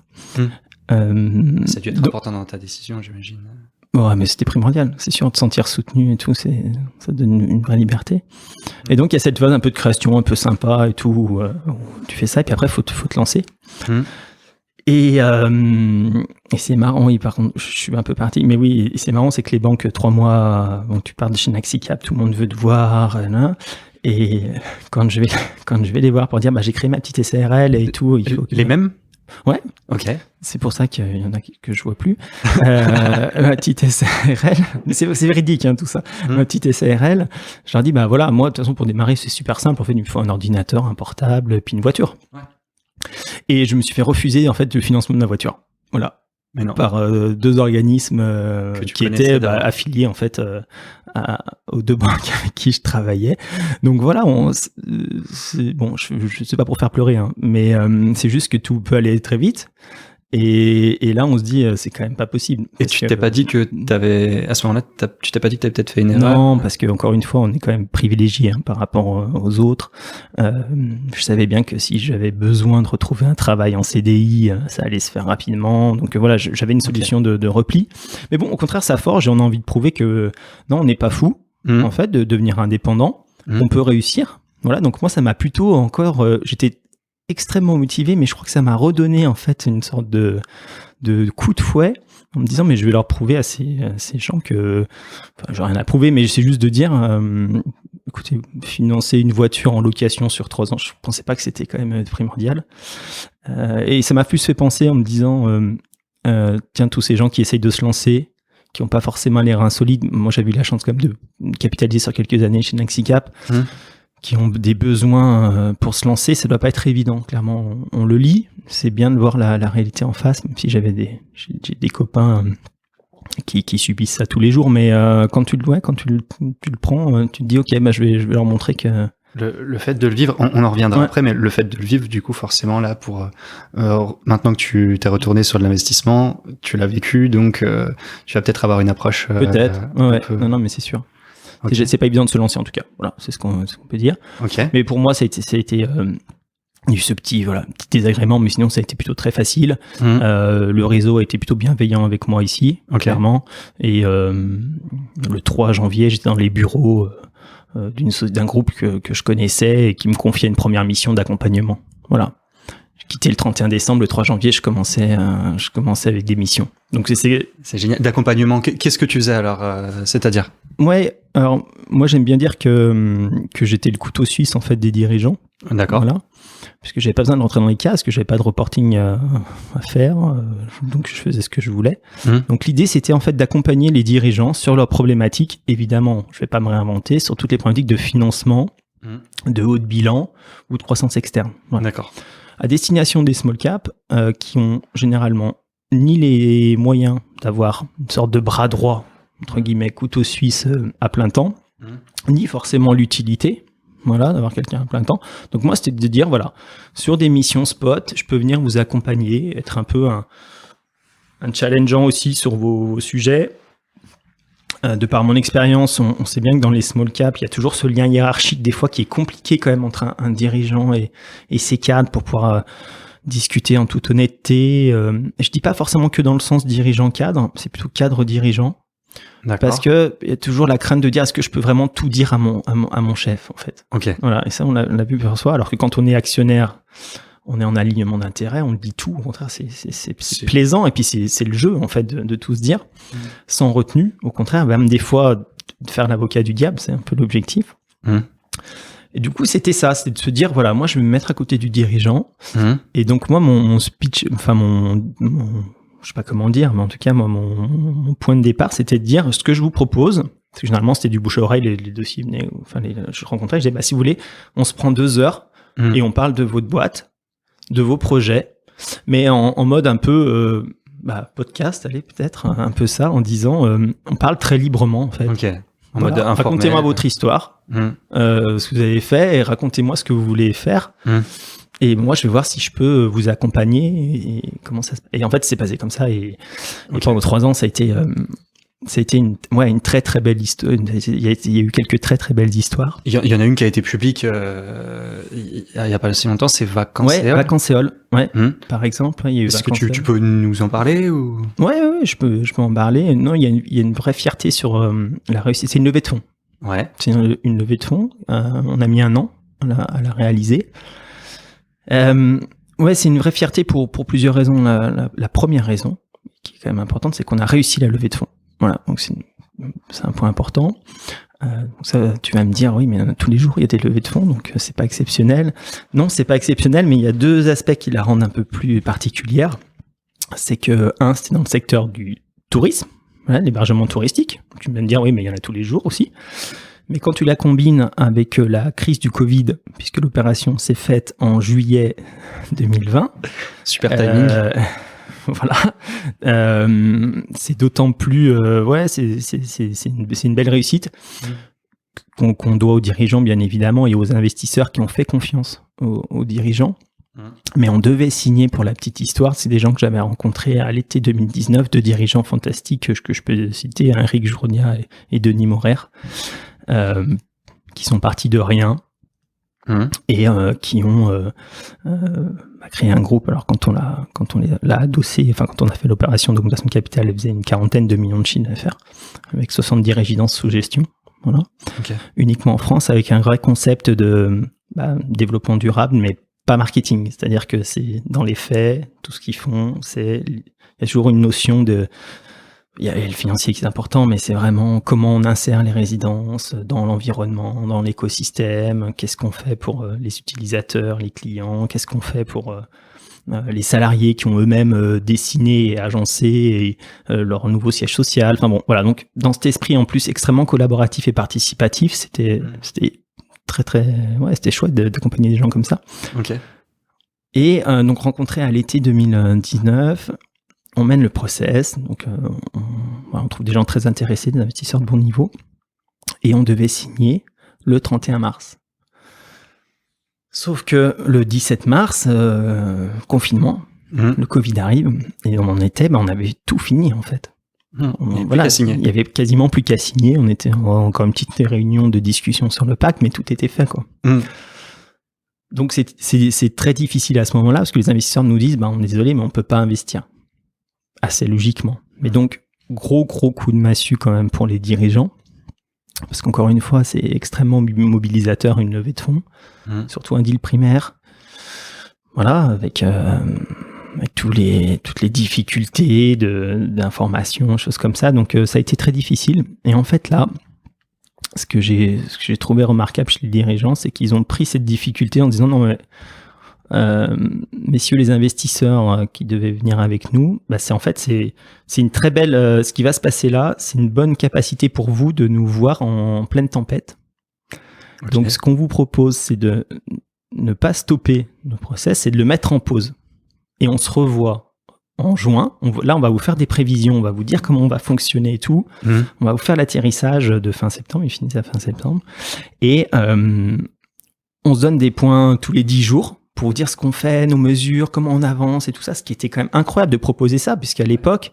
S2: Ça a dû être important dans ta décision, j'imagine.
S1: Ouais, mais c'était primordial, c'est sûr, de se sentir soutenu et tout, ça donne une vraie liberté. Et donc il y a cette phase un peu de création, un peu sympa et tout, où tu fais ça, et puis après faut te lancer. Et c'est marrant, oui, par contre, je suis un peu parti, mais oui, c'est marrant, c'est que les banques, 3 mois, bon, tu pars de chez Naxicap, tout le monde veut te voir, et quand je vais les voir pour dire, j'ai créé ma petite SARL et tout, il faut
S2: les mêmes?
S1: Ouais.
S2: Ok.
S1: C'est pour ça qu'il y en a que je vois plus. Ma petite SARL, c'est véridique, hein, tout ça. Ma petite SARL, je leur dis, voilà, moi, de toute façon, pour démarrer, c'est super simple. En fait, il me faut un ordinateur, un portable, puis une voiture. Ouais. Et je me suis fait refuser, en fait, le financement de ma voiture. Voilà.
S2: Mais non.
S1: Par 2 organismes qui étaient affiliés, en fait, aux 2 banques avec qui je travaillais. Donc voilà, je sais pas pour faire pleurer, hein, mais c'est juste que tout peut aller très vite. Et là, on se dit, c'est quand même pas possible.
S2: Et tu t'es pas dit que à ce moment-là, tu t'es pas dit que t'avais peut-être fait une erreur?
S1: Non, parce que encore une fois, on est quand même privilégié par rapport aux autres. Je savais bien que si j'avais besoin de retrouver un travail en CDI, ça allait se faire rapidement. Donc voilà, j'avais une solution de repli. Mais bon, au contraire, ça forge et on a envie de prouver que non, on n'est pas fou, en fait, de devenir indépendant. On peut réussir. Voilà, donc moi, ça m'a plutôt encore... j'étais extrêmement motivé, mais je crois que ça m'a redonné en fait une sorte de coup de fouet en me disant mais je vais leur prouver à ces gens que, enfin, j'ai rien à prouver, mais c'est juste de dire écoutez, financer une voiture en location sur 3 ans, je pensais pas que c'était quand même primordial, et ça m'a plus fait penser en me disant tiens, tous ces gens qui essayent de se lancer, qui n'ont pas forcément les reins solides, moi j'avais eu la chance quand même de capitaliser sur quelques années chez Nexicap, qui ont des besoins pour se lancer, ça doit pas être évident. Clairement, on le lit, c'est bien de voir la réalité en face, même si j'ai des copains qui subissent ça tous les jours, mais quand tu le prends, tu te dis ok, bah je vais leur montrer que
S2: le fait de le vivre, on en reviendra après, mais le fait de le vivre, du coup, forcément là, pour maintenant que tu t'es retourné sur de l'investissement, tu l'as vécu, donc tu vas peut-être avoir une approche
S1: peut-être. Non, mais c'est sûr. Okay. C'est pas évident de se lancer en tout cas. Voilà, c'est ce qu'on peut dire.
S2: Okay.
S1: Mais pour moi, ça a été il y a eu ce petit désagrément, mais sinon ça a été plutôt très facile. Le réseau a été plutôt bienveillant avec moi ici, clairement. Et le 3 janvier, j'étais dans les bureaux d'un groupe que je connaissais et qui me confiait une première mission d'accompagnement. Voilà. J'ai quitté le 31 décembre, le 3 janvier, je commençais avec des missions. Donc c'est
S2: génial. D'accompagnement, qu'est-ce que tu faisais alors, c'est-à-dire?
S1: Ouais, alors moi j'aime bien dire que j'étais le couteau suisse en fait des dirigeants.
S2: D'accord.
S1: Voilà. Puisque j'avais pas besoin de rentrer dans les cases, que j'avais pas de reporting à faire, donc je faisais ce que je voulais. Donc l'idée c'était en fait d'accompagner les dirigeants sur leurs problématiques. Évidemment, je vais pas me réinventer, sur toutes les problématiques de financement, de haut de bilan ou de croissance externe. Voilà.
S2: D'accord.
S1: À destination des small caps qui ont généralement ni les moyens d'avoir une sorte de bras droit, entre guillemets, couteau suisse à plein temps, ni forcément l'utilité, voilà, d'avoir quelqu'un à plein temps. Donc moi, c'était de dire, voilà, sur des missions spot, je peux venir vous accompagner, être un peu un challengeant aussi sur vos sujets. De par mon expérience, on sait bien que dans les small caps, il y a toujours ce lien hiérarchique, des fois, qui est compliqué quand même entre un dirigeant et ses cadres pour pouvoir discuter en toute honnêteté. Je dis pas forcément que dans le sens dirigeant-cadre, c'est plutôt cadre-dirigeant.
S2: D'accord.
S1: Parce que il y a toujours la crainte de dire est-ce que je peux vraiment tout dire à mon chef, en fait.
S2: Ok.
S1: Voilà, et ça on l'a vu pour soi. Alors que quand on est actionnaire, on est en alignement d'intérêt, on dit tout. Au contraire, c'est plaisant et puis c'est le jeu en fait de tout se dire sans retenue. Au contraire, même des fois de faire l'avocat du diable, c'est un peu l'objectif. Et du coup, c'était ça, c'était de se dire voilà, moi je vais me mettre à côté du dirigeant. Et donc moi mon speech, enfin mon je sais pas comment dire, mais en tout cas, moi, mon point de départ, c'était de dire ce que je vous propose. Parce que généralement, c'était du bouche à oreille, les dossiers venaient, enfin, je rencontrais, je disais, si vous voulez, on se prend 2 heures et on parle de votre boîte, de vos projets, mais en mode un peu, podcast, allez, peut-être, un peu ça, en disant, on parle très librement, en fait.
S2: Ok. En mode informel.
S1: Racontez-moi votre histoire, ce que vous avez fait, et racontez-moi ce que vous voulez faire. Et moi, je vais voir si je peux vous accompagner et comment ça se passe. Et en fait, c'est passé comme ça. Et pendant 3 ans, ça a été une très très belle histoire. Il y a eu quelques très très belles histoires.
S2: Il y en a une qui a été publique il y a pas si longtemps, c'est Vacances.
S1: Ouais, Vacances et All. Ouais. Par exemple, il y a eu.
S2: Est-ce que tu peux nous en parler ou?
S1: Ouais, je peux en parler. Non, il y a une vraie fierté sur la réussite. C'est une levée de fonds.
S2: Ouais.
S1: C'est une levée de fonds. On a mis 1 an à la réaliser. Ouais, c'est une vraie fierté pour plusieurs raisons. La première raison, qui est quand même importante, c'est qu'on a réussi la levée de fonds. Voilà, donc c'est un point important. Ça, tu vas me dire, oui, mais tous les jours il y a des levées de fonds, donc c'est pas exceptionnel. Non, c'est pas exceptionnel, mais il y a 2 aspects qui la rendent un peu plus particulière. C'est que c'était dans le secteur du tourisme, voilà, l'hébergement touristique. Tu vas me dire, oui, mais il y en a tous les jours aussi. Mais quand tu la combines avec la crise du Covid, puisque l'opération s'est faite en juillet 2020.
S2: Super timing.
S1: Voilà. C'est d'autant plus... c'est une belle réussite qu'on doit aux dirigeants, bien évidemment, et aux investisseurs qui ont fait confiance aux dirigeants. Mais on devait signer, pour la petite histoire, c'est des gens que j'avais rencontrés à l'été 2019, deux dirigeants fantastiques que je peux citer, Eric Journia et Denis Maurer, qui sont partis de rien et qui ont créé un groupe. Alors quand on l'a adossé, enfin quand on a fait l'opération d'augmentation de capital, elle faisait une 40aine de millions de chiffre d'affaires, avec 70 résidences sous gestion, voilà, uniquement en France, avec un vrai concept de développement durable, mais pas marketing, c'est-à-dire que c'est dans les faits, tout ce qu'ils font, il y a toujours une notion il y a le financier qui est important, mais c'est vraiment comment on insère les résidences dans l'environnement, dans l'écosystème, qu'est-ce qu'on fait pour les utilisateurs, les clients, qu'est-ce qu'on fait pour les salariés qui ont eux-mêmes dessiné et agencé leur nouveau siège social. Enfin bon, voilà, donc dans cet esprit en plus extrêmement collaboratif et participatif, c'était c'était chouette d'accompagner des gens comme ça. Et donc rencontré à l'été 2019, on mène le process, donc on trouve des gens très intéressés, des investisseurs de bon niveau, et on devait signer le 31 mars. Sauf que le 17 mars, confinement, le Covid arrive, et on en était, on avait tout fini en fait. Il y avait quasiment plus qu'à signer. On était encore une petite réunion de discussion sur le pacte, mais tout était fait, quoi. Donc c'est très difficile à ce moment-là, parce que les investisseurs nous disent on est désolé, mais on peut pas investir assez logiquement. Mais donc gros coup de massue quand même pour les dirigeants, parce qu'encore une fois c'est extrêmement mobilisateur une levée de fonds, surtout un deal primaire, voilà, avec toutes les difficultés d'information, choses comme ça. Donc ça a été très difficile. Et en fait là, ce que j'ai trouvé remarquable chez les dirigeants, c'est qu'ils ont pris cette difficulté en disant non mais messieurs les investisseurs qui devaient venir avec nous, c'est une très belle, ce qui va se passer là, c'est une bonne capacité pour vous de nous voir en pleine tempête. Donc ce qu'on vous propose, c'est de ne pas stopper le process, c'est de le mettre en pause. Et on se revoit en juin. Là, on va vous faire des prévisions, on va vous dire comment on va fonctionner et tout. On va vous faire l'atterrissage de fin septembre, il finit à fin septembre. Et on se donne des points tous les 10 jours pour vous dire ce qu'on fait, nos mesures, comment on avance et tout ça, ce qui était quand même incroyable de proposer ça, puisqu'à l'époque,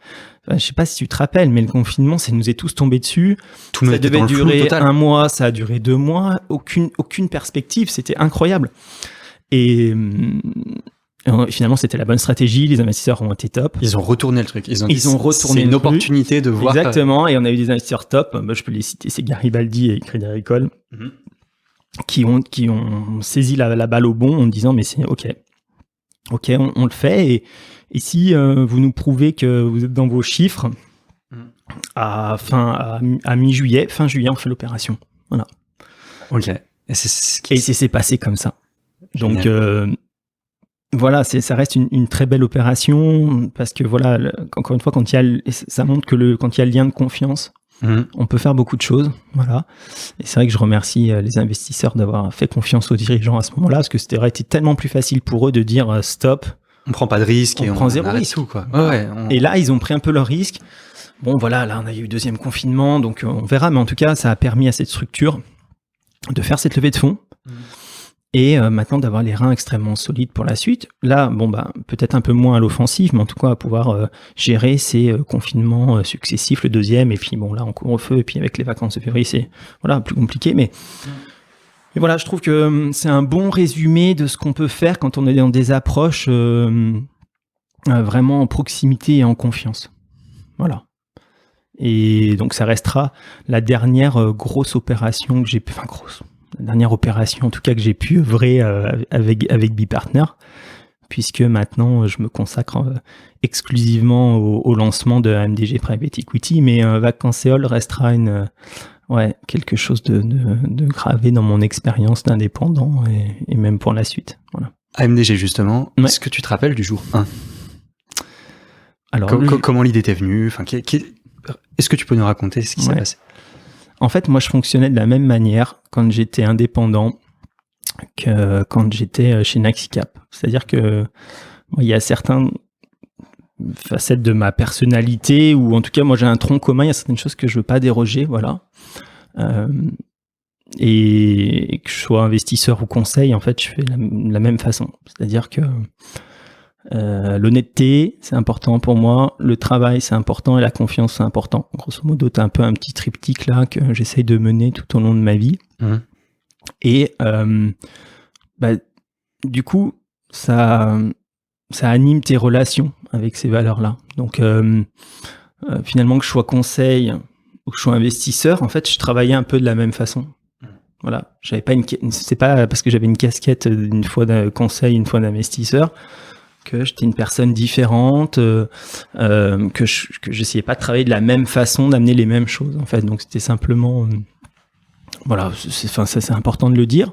S1: je sais pas si tu te rappelles, mais le confinement, ça nous est tous tombé dessus. Ça devait durer un mois, ça a duré 2 mois, aucune perspective, c'était incroyable. Et finalement, c'était la bonne stratégie, les investisseurs ont été top.
S2: Ils ont retourné le truc.
S1: Ils ont retourné
S2: c'est une opportunité de voir.
S1: Exactement, et on a eu des investisseurs top, je peux les citer, c'est Garibaldi et Crédit Agricole. Qui ont saisi la balle au bon en disant mais c'est ok, on le fait, et si vous nous prouvez que vous êtes dans vos chiffres à mi-juillet, fin juillet, on fait l'opération. Voilà.
S2: Ok.
S1: Et c'est passé comme ça. Donc voilà, ça reste une très belle opération, parce que voilà, encore une fois, ça montre que quand il y a le lien de confiance, on peut faire beaucoup de choses, voilà. Et c'est vrai que je remercie les investisseurs d'avoir fait confiance aux dirigeants à ce moment-là, parce que c'était tellement plus facile pour eux de dire stop.
S2: On prend pas de risque et on
S1: prend zéro risque,
S2: tout, quoi.
S1: Et là, ils ont pris un peu leur risque. Bon, voilà, là, on a eu le deuxième confinement, donc on verra. Mais en tout cas, ça a permis à cette structure de faire cette levée de fonds. Et maintenant d'avoir les reins extrêmement solides pour la suite. Là, peut-être un peu moins à l'offensive, mais en tout cas à pouvoir gérer ces confinements successifs, le deuxième, et puis là, en couvre-feu, et puis avec les vacances de février, c'est plus compliqué. Mais voilà, je trouve que c'est un bon résumé de ce qu'on peut faire quand on est dans des approches vraiment en proximité et en confiance. Voilà. Et donc ça restera la dernière grosse opération que j'ai pu... La dernière opération, en tout cas, que j'ai pu œuvrer avec Bipartner, puisque maintenant, je me consacre exclusivement au lancement de AMDG Private Equity, mais Vacanceol restera quelque chose de gravé dans mon expérience d'indépendant, et même pour la suite. Voilà.
S2: AMDG, justement, est-ce que tu te rappelles du jour 1 ? Alors, comment l'idée t'est venue ? Est-ce que tu peux nous raconter ce qui s'est passé ?
S1: En fait, moi, je fonctionnais de la même manière quand j'étais indépendant que quand j'étais chez Naxicap. C'est-à-dire que il y a certaines facettes de ma personnalité, ou en tout cas, moi, j'ai un tronc commun. Il y a certaines choses que je veux pas déroger, voilà. et que je sois investisseur ou conseil, en fait, je fais la même façon. C'est-à-dire que l'honnêteté, c'est important pour moi, le travail, c'est important, et la confiance, c'est important. Grosso modo, t'as un peu un petit triptyque là que j'essaye de mener tout au long de ma vie. Et du coup, ça anime tes relations avec ces valeurs-là. Donc, finalement, que je sois conseil ou que je sois investisseur, en fait, je travaillais un peu de la même façon. Voilà, j'avais pas c'est pas parce que j'avais une casquette une fois de conseil, une fois d'investisseur, que j'étais une personne différente, que j'essayais pas de travailler de la même façon, d'amener les mêmes choses, en fait. Donc, c'était simplement... Voilà, c'est important de le dire.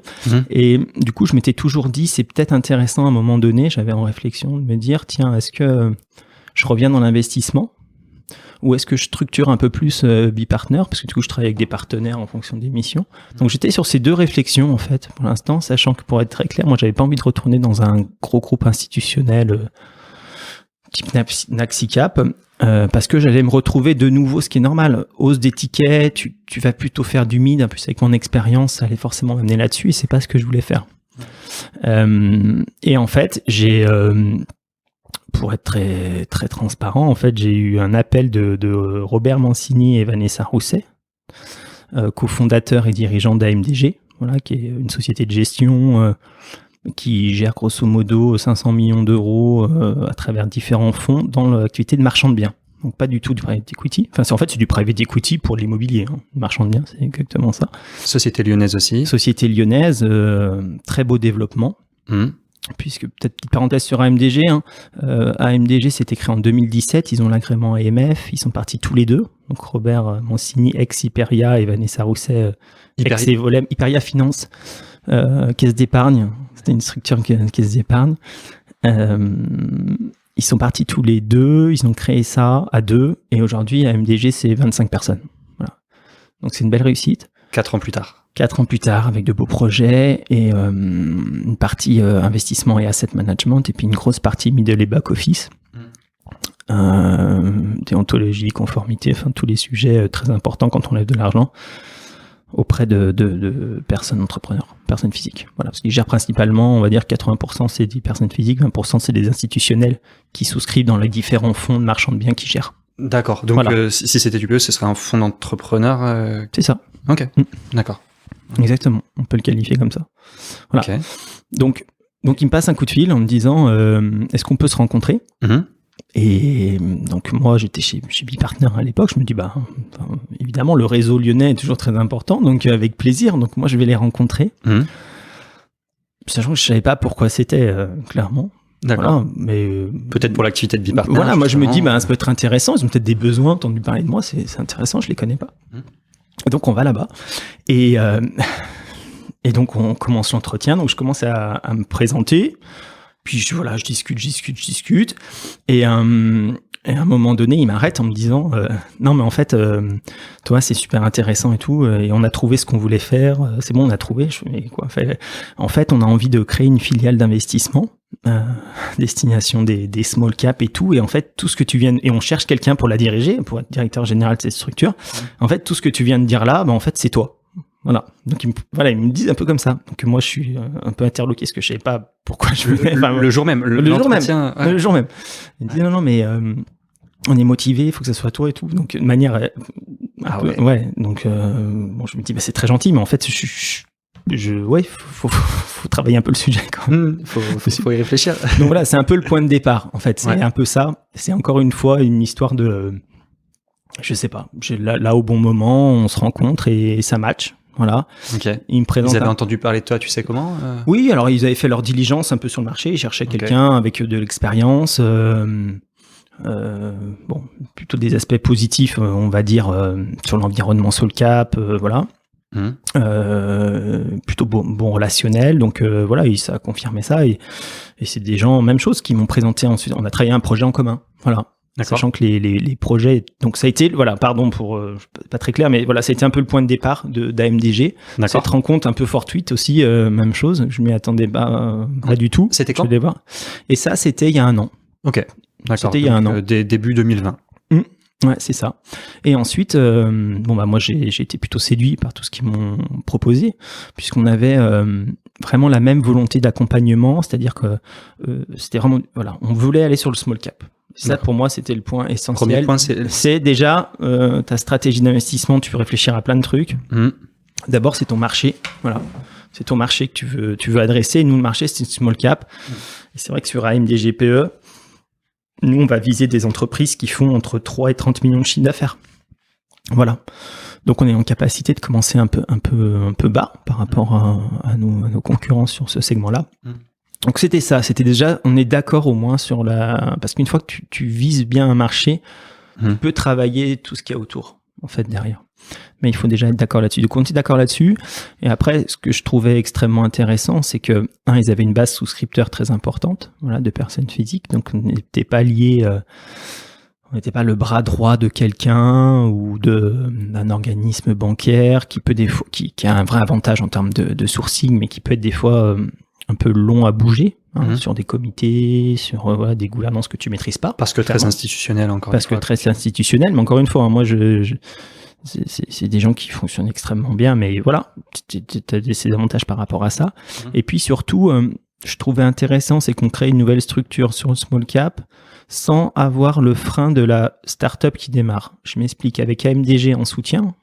S1: Et du coup, je m'étais toujours dit, c'est peut-être intéressant à un moment donné, j'avais en réflexion de me dire, tiens, est-ce que je reviens dans l'investissement ou est-ce que je structure un peu plus Bipartner, parce que du coup, je travaille avec des partenaires en fonction des missions. Donc, j'étais sur ces deux réflexions, en fait, pour l'instant, sachant que pour être très clair, moi, j'avais pas envie de retourner dans un gros groupe institutionnel type Naxicap, parce que j'allais me retrouver de nouveau, ce qui est normal, hausse des tickets, tu vas plutôt faire du mid, en plus avec mon expérience, ça allait forcément m'amener là-dessus, et c'est pas ce que je voulais faire. Et en fait, pour être très, très transparent, en fait, j'ai eu un appel de Robert Mancini et Vanessa Rousset, cofondateurs et dirigeants d'AMDG, voilà, qui est une société de gestion qui gère grosso modo 500 millions d'euros à travers différents fonds dans l'activité de marchand de biens. Donc pas du tout du private equity. Enfin, c'est du private equity pour l'immobilier. Marchand de biens, c'est exactement ça.
S2: Société lyonnaise aussi.
S1: Société lyonnaise, très beau développement. Puisque, peut-être petite parenthèse sur AMDG, AMDG s'était créé en 2017, ils ont l'agrément AMF, ils sont partis tous les deux. Donc Robert Mancini, ex-Hyperia, et Vanessa Rousset, ex-Evolem, Hyperia Finance, caisse d'épargne. C'était une structure caisse d'épargne. Ils sont partis tous les deux, ils ont créé ça à deux, et aujourd'hui, AMDG, c'est 25 personnes. Voilà. Donc c'est une belle réussite.
S2: 4 ans plus tard.
S1: 4 ans plus tard, avec de beaux projets, et une partie investissement et asset management, et puis une grosse partie middle et back office. Déontologie, conformité, enfin tous les sujets très importants quand on lève de l'argent auprès de personnes entrepreneurs, personnes physiques. Voilà, parce qu'ils gèrent principalement, on va dire 80% c'est des personnes physiques, 20% c'est des institutionnels qui souscrivent dans les différents fonds de marchands de biens qu'ils gèrent.
S2: D'accord, donc voilà. Si c'était du peu, ce serait un fonds d'entrepreneurs
S1: C'est ça.
S2: Ok, d'accord.
S1: Exactement, on peut le qualifier comme ça. Voilà.
S2: Okay.
S1: Donc il me passe un coup de fil en me disant est-ce qu'on peut se rencontrer ? Et donc moi j'étais chez Bipartner à l'époque, je me dis évidemment le réseau lyonnais est toujours très important, donc avec plaisir, donc moi je vais les rencontrer. Sachant que je savais pas pourquoi c'était clairement.
S2: D'accord.
S1: Voilà, mais
S2: peut-être pour l'activité de Bipartner.
S1: Voilà, moi je me dis ça peut être intéressant, ils ont peut-être des besoins, entendu parler de moi, c'est intéressant, je les connais pas. Donc on va là-bas et donc on commence l'entretien, donc je commence à me présenter. Puis je discute. Et à un moment donné, il m'arrête en me disant non, mais en fait, toi, c'est super intéressant et tout, et on a trouvé ce qu'on voulait faire. C'est bon, on a trouvé. Je fais, mais quoi ? En fait, on a envie de créer une filiale d'investissement, destination des small cap et tout. Et en fait, tout ce que tu viens et on cherche quelqu'un pour la diriger, pour être directeur général de cette structure. En fait, tout ce que tu viens de dire là, en fait, c'est toi. Voilà. Donc, ils me disent un peu comme ça. Donc, moi, je suis un peu interloqué parce que je savais pas pourquoi je venais.
S2: Le jour même.
S1: Le jour même. Ouais. Le jour même. Ils me disent non, mais on est motivé, il faut que ça soit toi et tout. Donc, de manière. Ouais. Donc, je me dis, c'est très gentil, mais en fait, faut travailler un peu le sujet quand même.
S2: Faut y réfléchir.
S1: Donc, voilà, c'est un peu le point de départ. En fait, c'est un peu ça. C'est encore une fois une histoire de. Je sais pas. Là, au bon moment, on se rencontre et ça match. Voilà.
S2: Okay.
S1: Ils
S2: avaient entendu parler de toi, tu sais comment
S1: Oui, alors ils avaient fait leur diligence un peu sur le marché, ils cherchaient quelqu'un avec de l'expérience, plutôt des aspects positifs, on va dire, sur l'environnement Soul Cap, voilà. Plutôt bon relationnel, donc voilà, ça a confirmé ça, et c'est des gens, même chose, qui m'ont présenté ensuite, on a travaillé un projet en commun, voilà.
S2: D'accord.
S1: Sachant que les projets, donc ça a été, voilà, pardon pour pas très clair, mais voilà, ça a été un peu le point de départ d'AMDG.
S2: D'accord.
S1: Cette rencontre un peu fortuite aussi, même chose, je m'y attendais pas du tout.
S2: C'était quand ?
S1: Et ça, c'était il y a un an.
S2: Ok, d'accord.
S1: C'était il y a un an.
S2: Début 2020.
S1: Ouais, c'est ça. Et ensuite, moi j'ai été plutôt séduit par tout ce qu'ils m'ont proposé, puisqu'on avait vraiment la même volonté d'accompagnement, c'est-à-dire que c'était vraiment, voilà, on voulait aller sur le small cap. Ça, pour moi, c'était le point essentiel.
S2: Premier point,
S1: c'est déjà ta stratégie d'investissement. Tu peux réfléchir à plein de trucs. D'abord, c'est ton marché. Voilà. C'est ton marché que tu veux adresser. Nous, le marché, c'est une small cap. Et c'est vrai que sur AMDGPE, nous, on va viser des entreprises qui font entre 3 et 30 millions de chiffre d'affaires. Voilà. Donc, on est en capacité de commencer un peu bas par rapport à nos concurrents sur ce segment-là. Donc, c'était ça. C'était déjà, on est d'accord au moins sur parce qu'une fois que tu vises bien un marché, tu peux travailler tout ce qu'il y a autour, en fait, derrière. Mais il faut déjà être d'accord là-dessus. Donc, on était d'accord là-dessus. Et après, ce que je trouvais extrêmement intéressant, c'est que, ils avaient une base souscripteur très importante, voilà, de personnes physiques. Donc, on n'était pas liés, on n'était pas le bras droit de quelqu'un ou d'un organisme bancaire qui peut des fois, qui a un vrai avantage en termes de sourcing, mais qui peut être des fois un peu long à bouger, sur des comités, sur des gouvernances que tu maîtrises pas.
S2: Parce que très institutionnel, encore une fois.
S1: Parce que très institutionnel, mais encore une fois, moi, c'est des gens qui fonctionnent extrêmement bien, mais voilà, tu as des avantages par rapport à ça. Et puis surtout, je trouvais intéressant, c'est qu'on crée une nouvelle structure sur le small cap sans avoir le frein de la startup qui démarre. Je m'explique, avec AMDG en soutien,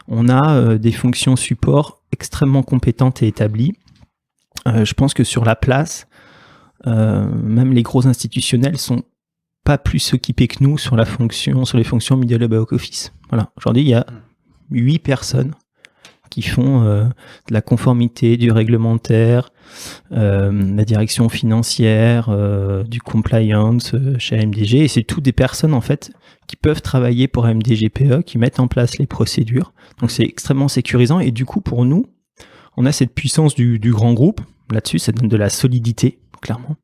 S1: on a des fonctions support extrêmement compétentes et établies. Je pense que sur la place, même les gros institutionnels sont pas plus équipés que nous sur les fonctions middle et back office. Voilà. Aujourd'hui, il y a 8 personnes qui font de la conformité, du réglementaire, la direction financière, du compliance chez AMDG. Et c'est toutes des personnes, en fait, qui peuvent travailler pour AMDGPE, qui mettent en place les procédures. Donc, c'est extrêmement sécurisant. Et du coup, pour nous, on a cette puissance du grand groupe. Là-dessus, ça donne de la solidité, clairement.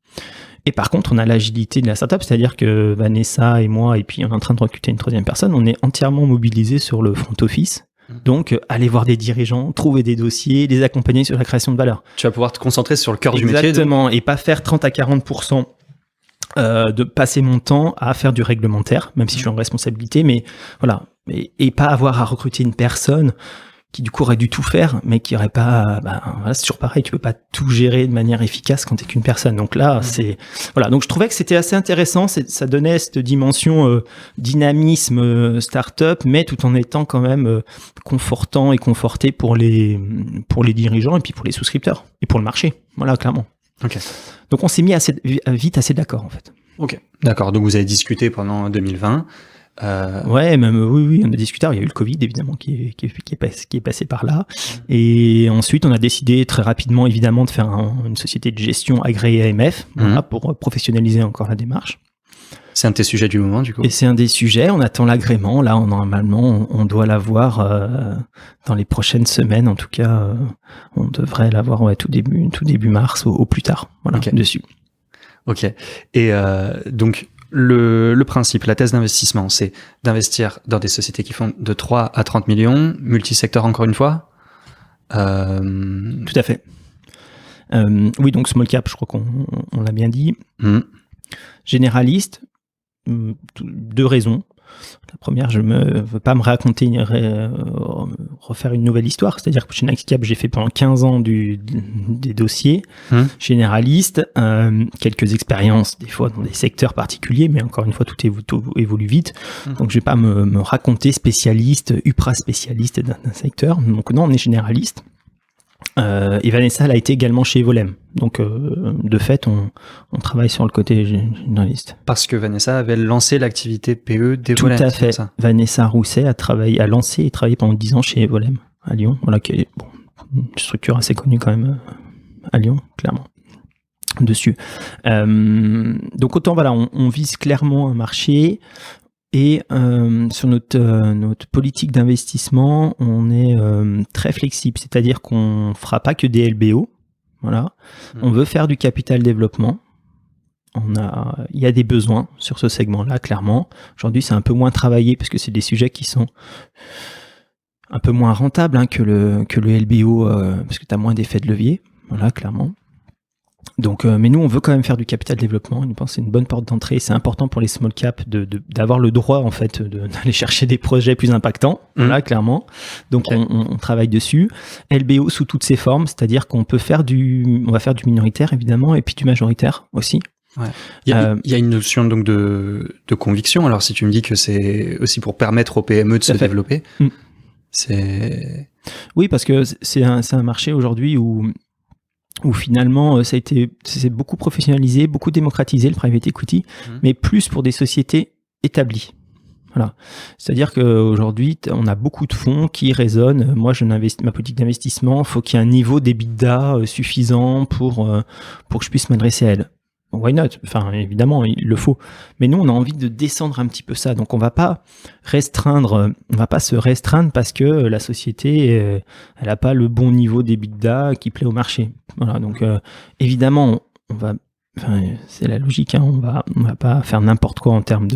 S1: Et par contre, on a l'agilité de la startup, c'est-à-dire que Vanessa et moi, et puis on est en train de recruter une troisième personne, on est entièrement mobilisés sur le front office. Donc, aller voir des dirigeants, trouver des dossiers, les accompagner sur la création de valeur.
S2: Tu vas pouvoir te concentrer sur le cœur du métier.
S1: Exactement, et pas faire 30 à 40% de passer mon temps à faire du réglementaire, même si je suis en responsabilité, mais voilà, et pas avoir à recruter une personne qui du coup aurait dû tout faire, mais qui aurait pas, voilà, c'est toujours pareil, tu peux pas tout gérer de manière efficace quand t'es qu'une personne. Donc là, voilà. Donc je trouvais que c'était assez intéressant, ça donnait cette dimension dynamisme start-up, mais tout en étant quand même confortant et conforté pour les dirigeants et puis pour les souscripteurs et pour le marché. Voilà, clairement.
S2: Ok.
S1: Donc on s'est mis vite assez d'accord en fait.
S2: Ok. D'accord. Donc vous avez discuté pendant 2020.
S1: Ouais, même oui, on a discuté. Alors, il y a eu le Covid évidemment qui est passé par là, et ensuite on a décidé très rapidement évidemment de faire une société de gestion agréée AMF, voilà, pour professionnaliser encore la démarche.
S2: C'est un de tes sujets du moment du coup.
S1: Et c'est un des sujets. On attend l'agrément. Là, normalement, on doit l'avoir dans les prochaines semaines. En tout cas, on devrait l'avoir tout début mars au plus tard. Voilà, dessus.
S2: Ok. Et donc. Le principe, la thèse d'investissement, c'est d'investir dans des sociétés qui font de 3 à 30 millions, multisecteur encore une fois.
S1: Tout à fait. Oui, donc small cap, je crois qu'on l'a bien dit. Généraliste, 2 raisons. La première, je ne veux pas me raconter, refaire une nouvelle histoire. C'est-à-dire que chez Nextcap, j'ai fait pendant 15 ans des dossiers généralistes, quelques expériences, des fois dans des secteurs particuliers, mais encore une fois, tout évolue vite. Donc, je ne vais pas me raconter spécialiste, upra spécialiste d'un secteur. Donc, non, on est généraliste. Et Vanessa, elle a été également chez Evolem. Donc, de fait, on travaille sur le côté généraliste.
S2: Parce que Vanessa avait lancé l'activité PE d'Evolem.
S1: Tout à fait. Vanessa Rousset a lancé et travaillé pendant 10 ans chez Evolem à Lyon. Voilà, qui est une structure assez connue quand même à Lyon, clairement. Dessus. Donc, autant, voilà, on vise clairement un marché. Et sur notre politique d'investissement, on est très flexible, c'est-à-dire qu'on fera pas que des LBO. Voilà, on veut faire du capital développement. Il y a des besoins sur ce segment-là, clairement. Aujourd'hui, c'est un peu moins travaillé parce que c'est des sujets qui sont un peu moins rentables que le LBO, parce que tu as moins d'effets de levier. Voilà, clairement. Donc, mais nous, on veut quand même faire du capital développement. Nous pensons que c'est une bonne porte d'entrée. C'est important pour les small caps d'avoir le droit, en fait, d'aller chercher des projets plus impactants. Voilà, clairement. Donc, on travaille dessus. LBO sous toutes ses formes, c'est-à-dire qu'on peut faire on va faire du minoritaire, évidemment, et puis du majoritaire aussi.
S2: Ouais. Il y a une notion donc de conviction. Alors, si tu me dis que c'est aussi pour permettre aux PME de se développer, c'est...
S1: Oui, parce que c'est un marché aujourd'hui où finalement c'est beaucoup professionnalisé, beaucoup démocratisé le private equity, mais plus pour des sociétés établies. Voilà. C'est-à-dire qu'aujourd'hui, on a beaucoup de fonds qui raisonnent. Moi, ma politique d'investissement, faut qu'il y ait un niveau d'EBITDA suffisant pour que je puisse m'adresser à elle. Why not? Enfin, évidemment, il le faut. Mais nous, on a envie de descendre un petit peu ça. Donc, on va pas se restreindre parce que la société, elle a pas le bon niveau d'EBITDA qui plaît au marché. Voilà. Donc, évidemment, c'est la logique, hein. On va pas faire n'importe quoi en termes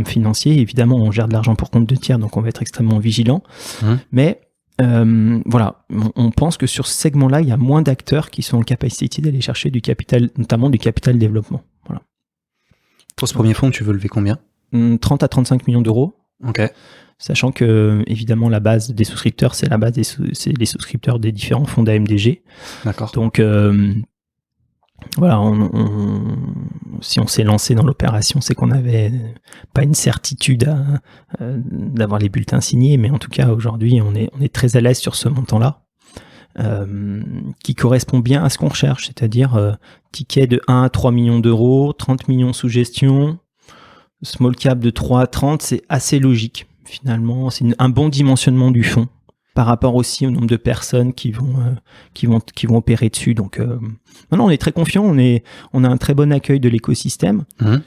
S1: financiers. Évidemment, on gère de l'argent pour compte de tiers, donc on va être extrêmement vigilant. Mais, voilà, on pense que sur ce segment-là, il y a moins d'acteurs qui sont en capacité d'aller chercher du capital, notamment du capital développement. Voilà.
S2: Pour ce premier fonds, tu veux lever combien ?
S1: 30 à 35 millions d'euros.
S2: Ok.
S1: Sachant que, évidemment, la base des souscripteurs, c'est les souscripteurs des différents fonds d'AMDG. D'accord. Donc, voilà, si on s'est lancé dans l'opération, c'est qu'on n'avait pas une certitude d'avoir les bulletins signés, mais en tout cas aujourd'hui on est très à l'aise sur ce montant-là, qui correspond bien à ce qu'on recherche, c'est-à-dire ticket de 1 à 3 millions d'euros, 30 millions sous gestion, small cap de 3 à 30, c'est assez logique finalement, c'est un bon dimensionnement du fonds par rapport aussi au nombre de personnes qui vont opérer dessus. Donc, non, on est très confiant. On a un très bon accueil de l'écosystème,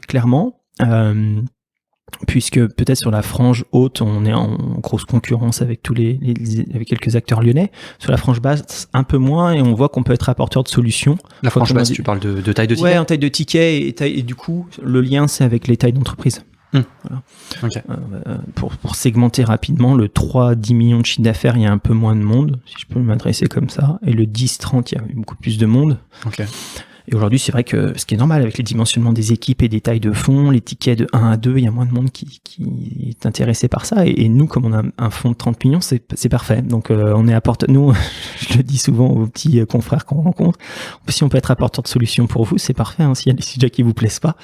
S1: clairement, puisque peut-être sur la frange haute, on est en grosse concurrence avec avec quelques acteurs lyonnais. Sur la frange basse, un peu moins, et on voit qu'on peut être apporteur de solutions.
S2: La frange basse, tu parles de taille de ticket ?
S1: Ouais, en taille de ticket, et du coup, le lien, c'est avec les tailles d'entreprise. Voilà. Okay. Pour segmenter rapidement, le 3-10 millions de chiffre d'affaires, il y a un peu moins de monde, si je peux m'adresser comme ça, et le 10-30, il y a beaucoup plus de monde. Okay. Et aujourd'hui, c'est vrai que ce qui est normal avec les dimensionnements des équipes et des tailles de fonds, les tickets de 1 à 2, il y a moins de monde qui est intéressé par ça. Et nous, comme on a un fonds de 30 millions, c'est parfait. Donc, on est apporteur. Nous, je le dis souvent aux petits confrères qu'on rencontre. Si on peut être apporteur de solutions pour vous, c'est parfait. Hein, s'il y a des sujets qui vous plaisent pas,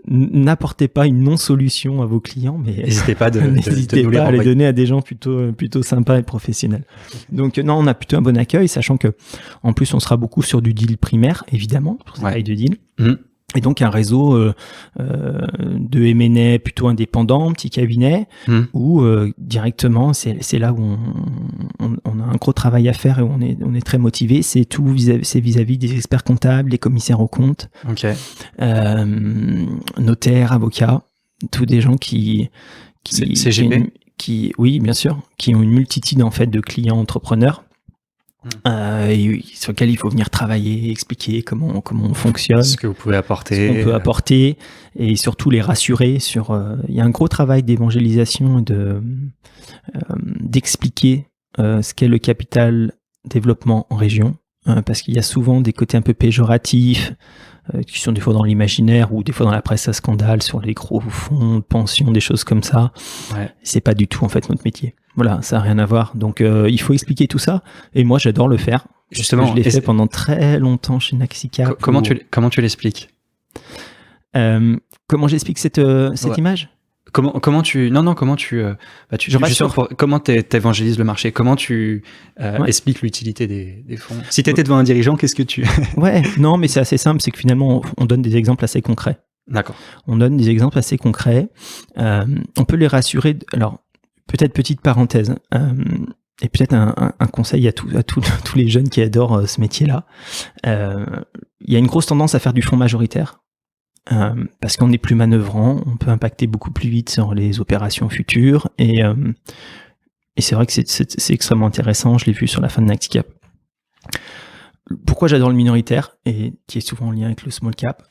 S1: n'apportez pas une non-solution à vos clients, mais
S2: n'hésitez pas
S1: n'hésitez pas à les donner à des gens plutôt sympas et professionnels. Donc non, on a plutôt un bon accueil, sachant que en plus on sera beaucoup sur du deal primaire, évidemment, pour cette taille de deal. Et donc un réseau de M&A plutôt indépendant, petit cabinet, où directement c'est là où on a un gros travail à faire et où on est très motivé. C'est tout vis-à-vis des experts comptables, des commissaires aux comptes, notaires, avocats, tous des gens qui oui bien sûr, qui ont une multitude en fait de clients entrepreneurs. Et sur lequel il faut venir travailler, expliquer comment on fonctionne,
S2: ce que vous pouvez apporter,
S1: ce qu'on peut apporter, et surtout les rassurer sur. Il y a un gros travail d'évangélisation et d'expliquer ce qu'est le capital développement en région, parce qu'il y a souvent des côtés un peu péjoratifs qui sont des fois dans l'imaginaire ou des fois dans la presse à scandale sur les gros fonds de pension, des choses comme ça. C'est pas du tout en fait notre métier. Voilà, ça n'a rien à voir. Donc il faut expliquer tout ça. Et moi j'adore le faire.
S2: Justement,
S1: je l'ai fait pendant très longtemps chez Naxicap.
S2: Comment tu l'expliques ?
S1: Comment j'explique cette image ?
S2: Comment tu évangélises le marché? Comment tu expliques l'utilité des fonds? Si tu étais devant un dirigeant, qu'est-ce que tu...
S1: Non, mais c'est assez simple, c'est que finalement, on donne des exemples assez concrets.
S2: D'accord.
S1: On donne des exemples assez concrets. On peut les rassurer. Alors, peut-être petite parenthèse, et peut-être un conseil à tous les jeunes qui adorent ce métier-là. Il y a une grosse tendance à faire du fonds majoritaire. Parce qu'on est plus manœuvrant, on peut impacter beaucoup plus vite sur les opérations futures, et c'est vrai que c'est extrêmement intéressant. Je l'ai vu sur la fin de Naxicap. Pourquoi j'adore le minoritaire, et qui est souvent en lien avec le small cap?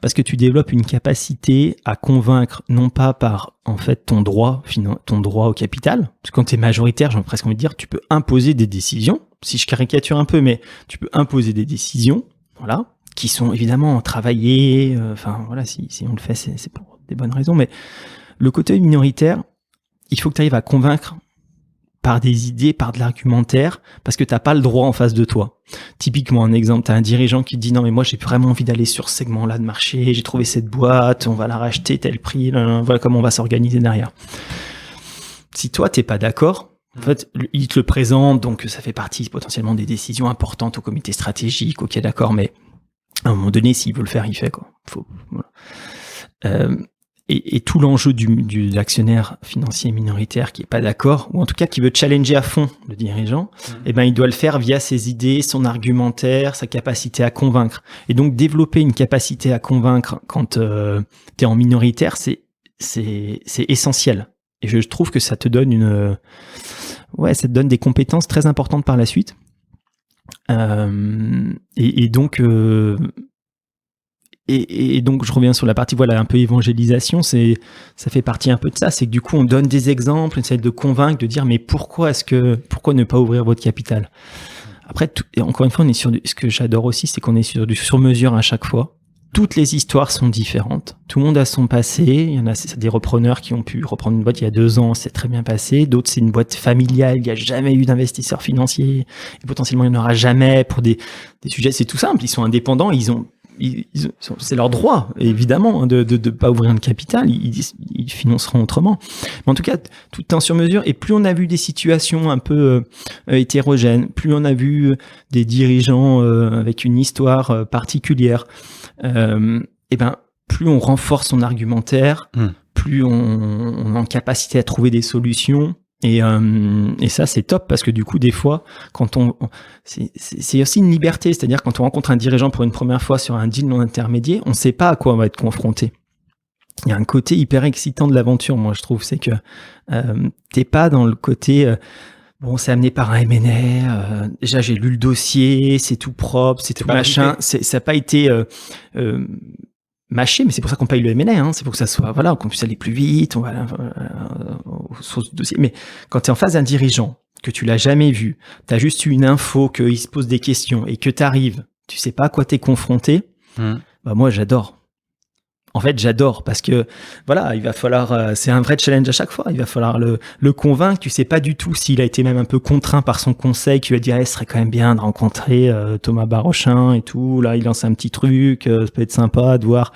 S1: Parce que tu développes une capacité à convaincre, non pas par en fait ton droit au capital, parce que quand tu es majoritaire, j'ai presque envie de dire, tu peux imposer des décisions, si je caricature un peu, mais tu peux imposer des décisions, voilà, qui sont évidemment travaillés. Enfin voilà, si on le fait, c'est pour des bonnes raisons. Mais le côté minoritaire, il faut que tu arrives à convaincre par des idées, par de l'argumentaire, parce que t'as pas le droit en face de toi. Typiquement, un exemple, t'as un dirigeant qui te dit non mais moi j'ai vraiment envie d'aller sur ce segment-là de marché, j'ai trouvé cette boîte, on va la racheter tel prix, voilà comment on va s'organiser derrière. Si toi t'es pas d'accord, en fait, il te le présente, donc ça fait partie potentiellement des décisions importantes au comité stratégique, ok d'accord, mais à un moment donné, s'il veut le faire, il fait quoi. Voilà. Et tout l'enjeu de l'actionnaire financier minoritaire qui est pas d'accord, ou en tout cas qui veut challenger à fond le dirigeant, eh ben il doit le faire via ses idées, son argumentaire, sa capacité à convaincre. Et donc développer une capacité à convaincre quand tu es en minoritaire, c'est essentiel. Et je trouve que ça te donne ça te donne des compétences très importantes par la suite. Et donc je reviens sur la partie un peu évangélisation, ça fait partie un peu de ça, c'est que du coup on donne des exemples, on essaie de convaincre, de dire mais pourquoi ne pas ouvrir votre capital. Après et encore une fois on est sur ce que j'adore aussi, c'est qu'on est sur du sur-mesure à chaque fois. Toutes les histoires sont différentes. Tout le monde a son passé. Il y en a c'est des repreneurs qui ont pu reprendre une boîte il y a 2 ans, c'est très bien passé. D'autres, c'est une boîte familiale, il n'y a jamais eu d'investisseur financier. Et potentiellement, il n'y en aura jamais pour des sujets. C'est tout simple. Ils sont indépendants. C'est leur droit, évidemment, de pas ouvrir un capital. Ils financeront autrement. Mais en tout cas, tout est en sur-mesure. Et plus on a vu des situations un peu hétérogènes, plus on a vu des dirigeants avec une histoire particulière, et ben plus on renforce son argumentaire, plus on est en capacité à trouver des solutions. Et ça c'est top parce que du coup des fois quand c'est aussi une liberté, c'est-à-dire quand on rencontre un dirigeant pour une première fois sur un deal non intermédiaire, on sait pas à quoi on va être confronté. Il y a un côté hyper excitant de l'aventure, moi je trouve, c'est que t'es pas dans le côté bon, c'est amené par un M&A, déjà j'ai lu le dossier, c'est tout propre, c'est tout machin, ça n'a pas été mâché, mais c'est pour ça qu'on paye le M&A, hein. C'est pour que ça soit, qu'on puisse aller plus vite, on va aux sources de dossier. Mais quand tu es en face d'un dirigeant, que tu l'as jamais vu, tu as juste eu une info, qu'il se pose des questions et que tu arrives, tu sais pas à quoi t'es confronté, bah moi j'adore. En fait, j'adore parce que il va falloir, c'est un vrai challenge à chaque fois. Il va falloir le convaincre. Tu sais pas du tout s'il a été même un peu contraint par son conseil qui lui a dit, ce serait quand même bien de rencontrer Thomas Barochin et tout. Là, il lance un petit truc, ça peut être sympa de voir.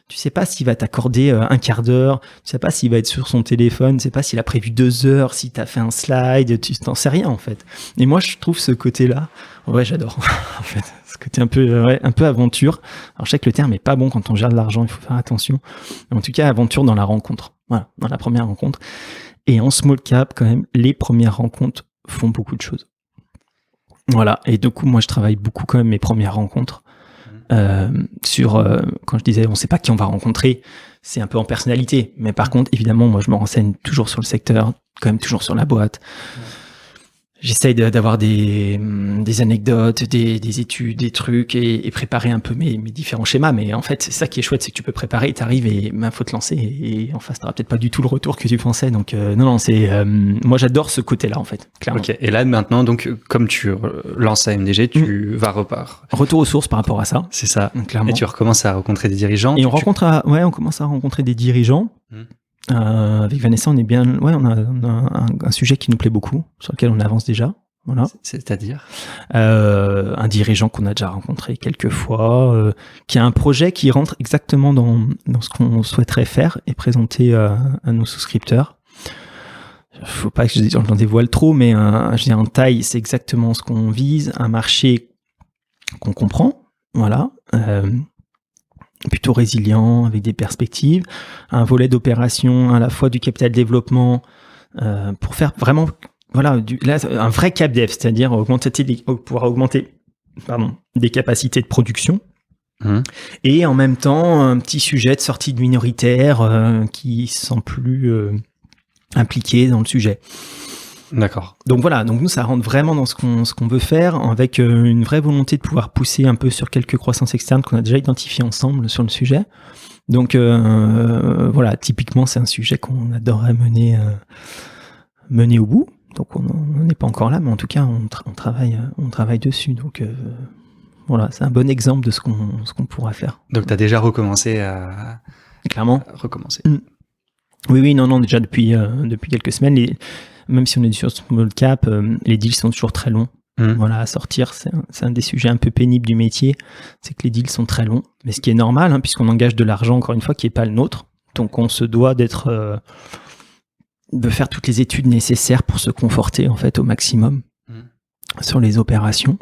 S1: Tu sais pas s'il va t'accorder un quart d'heure. Tu sais pas s'il va être sur son téléphone. Tu sais pas s'il a prévu 2 heures, si t'as fait un slide. Tu t'en sais rien en fait. Et moi, je trouve ce côté-là, j'adore. En fait, ce côté un peu aventure. Alors je sais que le terme est pas bon quand on gère de l'argent, il faut faire attention. Mais en tout cas, aventure dans la rencontre. Voilà, dans la première rencontre. Et en small cap, quand même, les premières rencontres font beaucoup de choses. Voilà. Et du coup, moi, je travaille beaucoup quand même mes premières rencontres. Quand je disais on sait pas qui on va rencontrer, c'est un peu en personnalité, mais par contre évidemment moi je me renseigne toujours sur le secteur, quand même toujours sur la boîte. J'essaye d'avoir des anecdotes, des études, des trucs et préparer un peu mes différents schémas. Mais en fait, c'est ça qui est chouette, c'est que tu peux préparer, t'arrives et faut te lancer. Et en face, t'auras peut-être pas du tout le retour que tu pensais. Donc non, c'est moi j'adore ce côté-là en fait, clairement.
S2: Ok. Et là maintenant, donc comme tu lances AMDG, tu vas
S1: retour aux sources par rapport à ça.
S2: C'est ça.
S1: Clairement.
S2: Et tu recommences à rencontrer des dirigeants.
S1: Et on commence à rencontrer des dirigeants. Avec Vanessa, on a un sujet qui nous plaît beaucoup, sur lequel on avance déjà. Voilà.
S2: C'est-à-dire
S1: un dirigeant qu'on a déjà rencontré quelques fois, qui a un projet qui rentre exactement dans ce qu'on souhaiterait faire et présenter à nos souscripteurs. Faut pas que j'en dévoile trop, mais en taille, c'est exactement ce qu'on vise, un marché qu'on comprend, voilà. Plutôt résilient, avec des perspectives, un volet d'opération, à la fois du capital développement, pour faire vraiment, un vrai cap dev, c'est-à-dire pouvoir augmenter des capacités de production, et en même temps, un petit sujet de sortie de minoritaires qui se sent plus impliqué dans le sujet.
S2: D'accord.
S1: Donc nous ça rentre vraiment dans ce qu'on veut faire, avec une vraie volonté de pouvoir pousser un peu sur quelques croissances externes qu'on a déjà identifiées ensemble sur le sujet. Donc typiquement c'est un sujet qu'on adorerait mener au bout. Donc on n'est pas encore là, mais en tout cas on travaille dessus. Donc Voilà, c'est un bon exemple de ce qu'on pourra faire.
S2: Donc, tu as déjà recommencé à recommencer.
S1: Oui, non, déjà depuis quelques semaines, même si on est sur small cap, les deals sont toujours très longs. Voilà, à sortir, c'est un des sujets un peu pénibles du métier, c'est que les deals sont très longs. Mais ce qui est normal, puisqu'on engage de l'argent, encore une fois, qui n'est pas le nôtre. Donc, on se doit de faire toutes les études nécessaires pour se conforter, en fait, au maximum sur les opérations.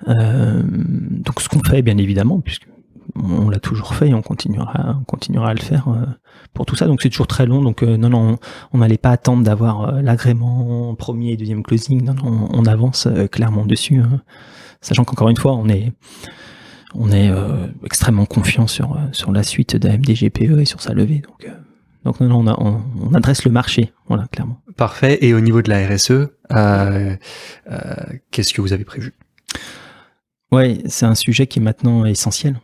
S1: Donc, ce qu'on fait, bien évidemment, puisque on l'a toujours fait et on continuera à le faire pour tout ça. Donc c'est toujours très long. Donc non, on n'allait pas attendre d'avoir l'agrément premier et deuxième closing. Non, on avance clairement dessus, sachant qu'encore une fois, on est extrêmement confiant sur la suite d'AMD GPE et sur sa levée. Donc non, on adresse le marché, voilà, clairement.
S2: Parfait. Et au niveau de la RSE, qu'est-ce que vous avez prévu ?
S1: Ouais, c'est un sujet qui est maintenant essentiel.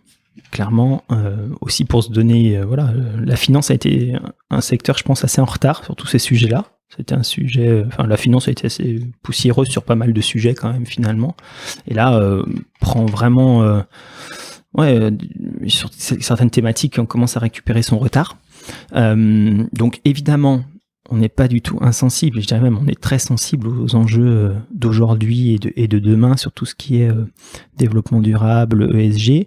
S1: Clairement, aussi pour se donner, la finance a été un secteur, je pense, assez en retard sur tous ces sujets-là. C'était un sujet, la finance a été assez poussiéreuse sur pas mal de sujets quand même finalement. Et là, prend vraiment, sur certaines thématiques, on commence à récupérer son retard. Donc évidemment, on n'est pas du tout insensible, je dirais même on est très sensible aux enjeux d'aujourd'hui et de demain sur tout ce qui est développement durable, ESG.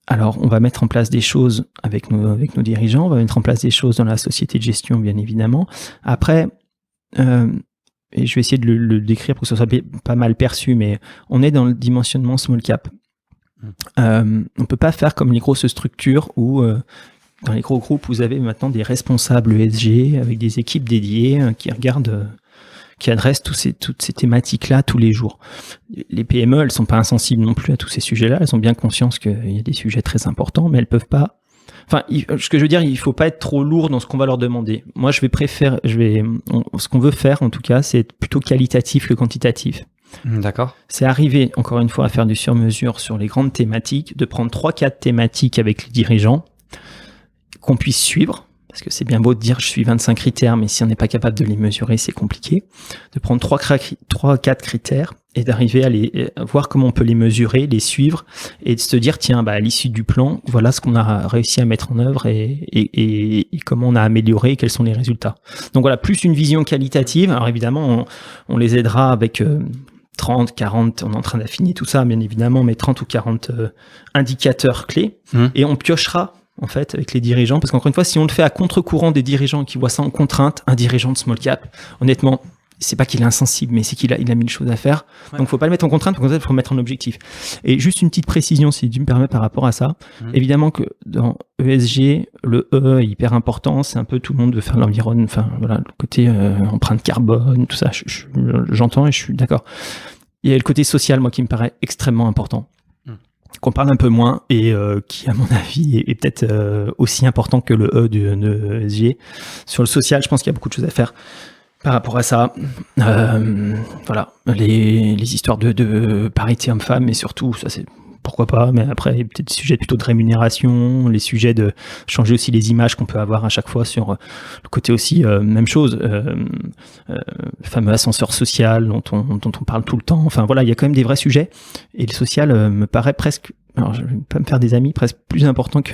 S1: Alors on va mettre en place des choses avec nos dirigeants, on va mettre en place des choses dans la société de gestion bien évidemment. Après, et je vais essayer de le décrire pour que ce soit pas mal perçu, mais on est dans le dimensionnement small cap. On peut pas faire comme les grosses structures où dans les gros groupes, vous avez maintenant des responsables ESG avec des équipes dédiées qui regardent, qui adressent toutes ces thématiques-là tous les jours. Les PME, elles sont pas insensibles non plus à tous ces sujets-là. Elles ont bien conscience qu'il y a des sujets très importants, mais elles peuvent pas. Enfin, ce que je veux dire, il faut pas être trop lourd dans ce qu'on va leur demander. Moi, ce qu'on veut faire, en tout cas, c'est être plutôt qualitatif que quantitatif.
S2: D'accord.
S1: C'est arriver, encore une fois, à faire du sur-mesure sur les grandes thématiques, de prendre 3-4 thématiques avec les dirigeants, qu'on puisse suivre, parce que c'est bien beau de dire je suis 25 critères, mais si on n'est pas capable de les mesurer, c'est compliqué. De prendre 3-4 critères et d'arriver à voir comment on peut les mesurer, les suivre, et de se dire tiens, à l'issue du plan, voilà ce qu'on a réussi à mettre en œuvre et comment on a amélioré et quels sont les résultats. Donc voilà, plus une vision qualitative. Alors évidemment, on les aidera avec 30, 40, on est en train d'affiner tout ça, bien évidemment, mais 30 ou 40 indicateurs clés, et on piochera en fait, avec les dirigeants, parce qu'encore une fois, si on le fait à contre-courant des dirigeants qui voient ça en contrainte, un dirigeant de small cap, honnêtement, c'est pas qu'il est insensible, mais c'est qu'il a mille choses à faire. Ouais. Donc, faut pas le mettre en contrainte, il faut le mettre en objectif. Et juste une petite précision, si tu me permets, par rapport à ça. Évidemment que dans ESG, le E est hyper important, c'est un peu tout le monde veut faire l'environnement, le côté empreinte carbone, tout ça, j'entends et je suis d'accord. Il y a le côté social, moi, qui me paraît extrêmement important, qu'on parle un peu moins et qui, à mon avis, est peut-être aussi important que le E de ESG. Sur le social, je pense qu'il y a beaucoup de choses à faire par rapport à ça. Les histoires de parité homme-femme, mais surtout, ça c'est pourquoi pas, mais après, il y a peut-être des sujets plutôt de rémunération, les sujets de changer aussi les images qu'on peut avoir à chaque fois sur le côté aussi, même chose, le fameux ascenseur social dont on parle tout le temps. Enfin voilà, il y a quand même des vrais sujets, et le social me paraît presque, alors je vais pas me faire des amis, presque plus important que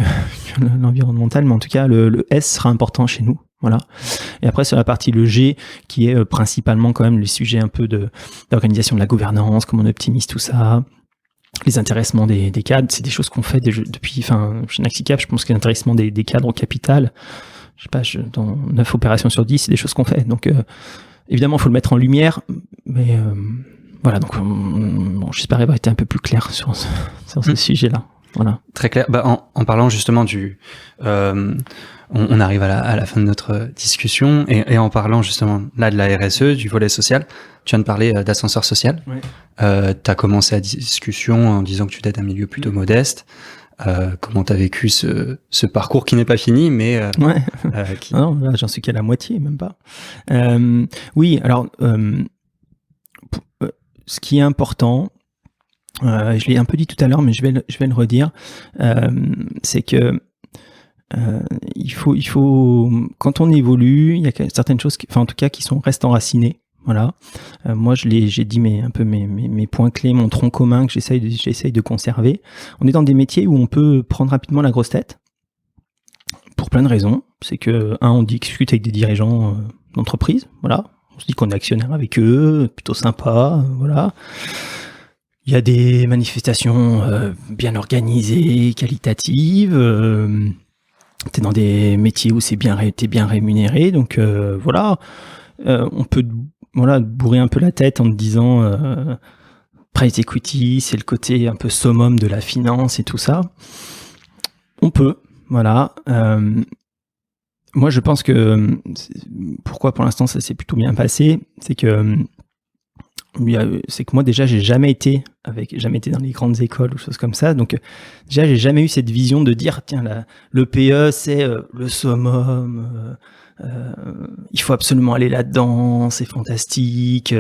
S1: l'environnemental, mais en tout cas, le S sera important chez nous. Voilà. Et après, sur la partie le G, qui est principalement quand même les sujets un peu d'organisation de la gouvernance, comment on optimise tout ça, les intéressements des cadres, c'est des choses qu'on fait depuis, chez Naxicap, je pense que l'intéressement des cadres au capital, je sais pas, dans 9 opérations sur 10, c'est des choses qu'on fait. Donc, évidemment, il faut le mettre en lumière, mais voilà, donc j'espère avoir été un peu plus clair sur ce sujet-là. Voilà.
S2: Très clair. En parlant justement on arrive à la fin de notre discussion et en parlant justement là de la RSE, du volet social, tu viens de parler d'ascenseur social. Oui. Tu as commencé la discussion en disant que tu étais d'un milieu plutôt modeste. Comment tu as vécu ce parcours qui n'est pas fini, mais...
S1: Non, là, j'en suis qu'à la moitié, même pas. Oui, alors, ce qui est important, je l'ai un peu dit tout à l'heure, mais je vais le redire, c'est que il faut quand on évolue, il y a certaines choses, en tout cas, qui restent enracinées. Voilà. Moi, j'ai dit un peu mes points clés, mon tronc commun que j'essaye de conserver. On est dans des métiers où on peut prendre rapidement la grosse tête pour plein de raisons. C'est que, on discute avec des dirigeants d'entreprise, voilà. On se dit qu'on est actionnaire avec eux, plutôt sympa, voilà. Il y a des manifestations bien organisées, qualitatives. T'es dans des métiers où t'es bien rémunéré, donc voilà. On peut bourrer un peu la tête en te disant private equity, c'est le côté un peu summum de la finance et tout ça. On peut, voilà. Moi, je pense que pourquoi pour l'instant ça s'est plutôt bien passé, c'est que moi déjà j'ai jamais été dans les grandes écoles ou choses comme ça, donc déjà j'ai jamais eu cette vision de dire tiens le PE c'est le summum, il faut absolument aller là-dedans, c'est fantastique,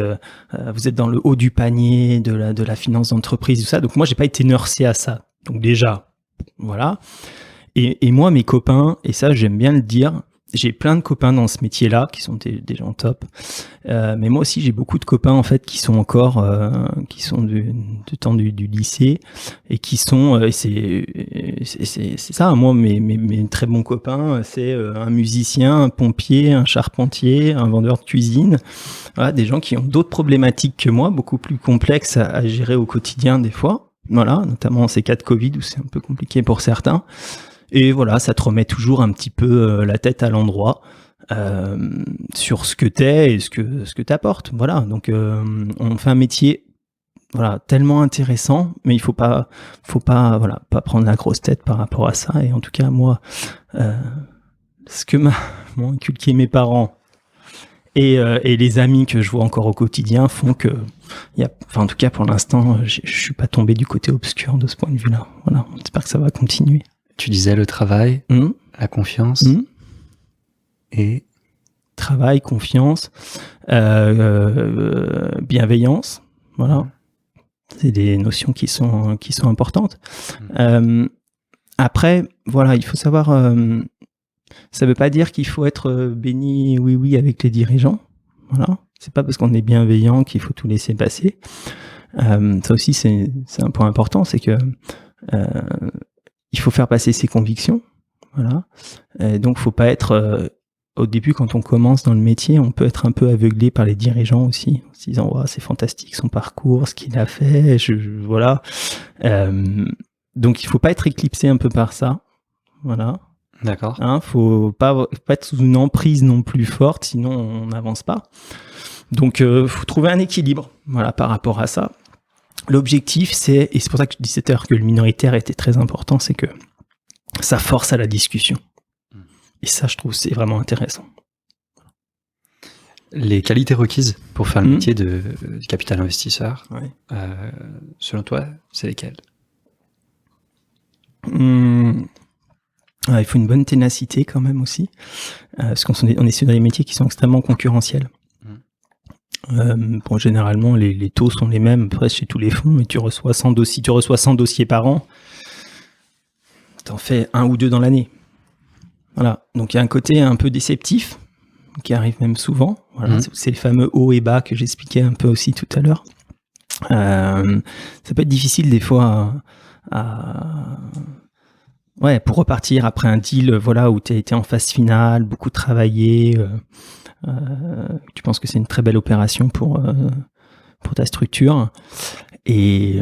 S1: vous êtes dans le haut du panier de la finance d'entreprise, tout ça. Donc moi j'ai pas été nursé à ça, donc déjà voilà. Et moi mes copains, et ça j'aime bien le dire, j'ai plein de copains dans ce métier-là qui sont des gens top. Mais moi aussi, j'ai beaucoup de copains en fait qui sont encore, qui sont du temps du lycée et qui sont, c'est ça. Moi, mes très bons copains, c'est un musicien, un pompier, un charpentier, un vendeur de cuisine. Voilà, des gens qui ont d'autres problématiques que moi, beaucoup plus complexes à gérer au quotidien des fois. Voilà, notamment en ces cas de Covid où c'est un peu compliqué pour certains. Et voilà, ça te remet toujours un petit peu la tête à l'endroit sur ce que t'es et ce que t'apportes. Voilà, donc on fait un métier voilà tellement intéressant, mais il faut pas prendre la grosse tête par rapport à ça. Et en tout cas, moi, ce que m'ont inculqué mes parents et les amis que je vois encore au quotidien font que, en tout cas pour l'instant, je suis pas tombé du côté obscur de ce point de vue-là. Voilà, j'espère que ça va continuer.
S2: Tu disais le travail, la confiance et...
S1: Travail, confiance, bienveillance, voilà. C'est des notions qui sont importantes. Après, voilà, il faut savoir, ça veut pas dire qu'il faut être béni oui avec les dirigeants, voilà. C'est pas parce qu'on est bienveillant qu'il faut tout laisser passer. Ça aussi, c'est un point important, c'est que il faut faire passer ses convictions, voilà. Donc, faut pas être au début, quand on commence dans le métier, on peut être un peu aveuglé par les dirigeants aussi, en se disant c'est fantastique son parcours, ce qu'il a fait, voilà. Donc, il faut pas être éclipsé un peu par ça, voilà.
S2: D'accord.
S1: Faut pas être sous une emprise non plus forte, sinon on n'avance pas. Donc, faut trouver un équilibre, voilà, par rapport à ça. L'objectif, et c'est pour ça que je disais tout à l'heure que le minoritaire était très important, c'est que ça force à la discussion. Et ça, je trouve, c'est vraiment intéressant.
S2: Les qualités requises pour faire le métier de capital investisseur, selon toi, c'est lesquelles ?
S1: Il faut une bonne ténacité quand même aussi, parce qu'on est sur des métiers qui sont extrêmement concurrentiels. Généralement, les taux sont les mêmes presque chez tous les fonds, mais tu reçois 100 dossiers par an, t'en fais 1 ou 2 dans l'année. Voilà. Donc il y a un côté un peu déceptif qui arrive même souvent. Voilà. C'est le fameux haut et bas que j'expliquais un peu aussi tout à l'heure. Ça peut être difficile des fois pour repartir après un deal, voilà, où tu as été en phase finale, beaucoup travaillé. Tu penses que c'est une très belle opération pour ta structure. Et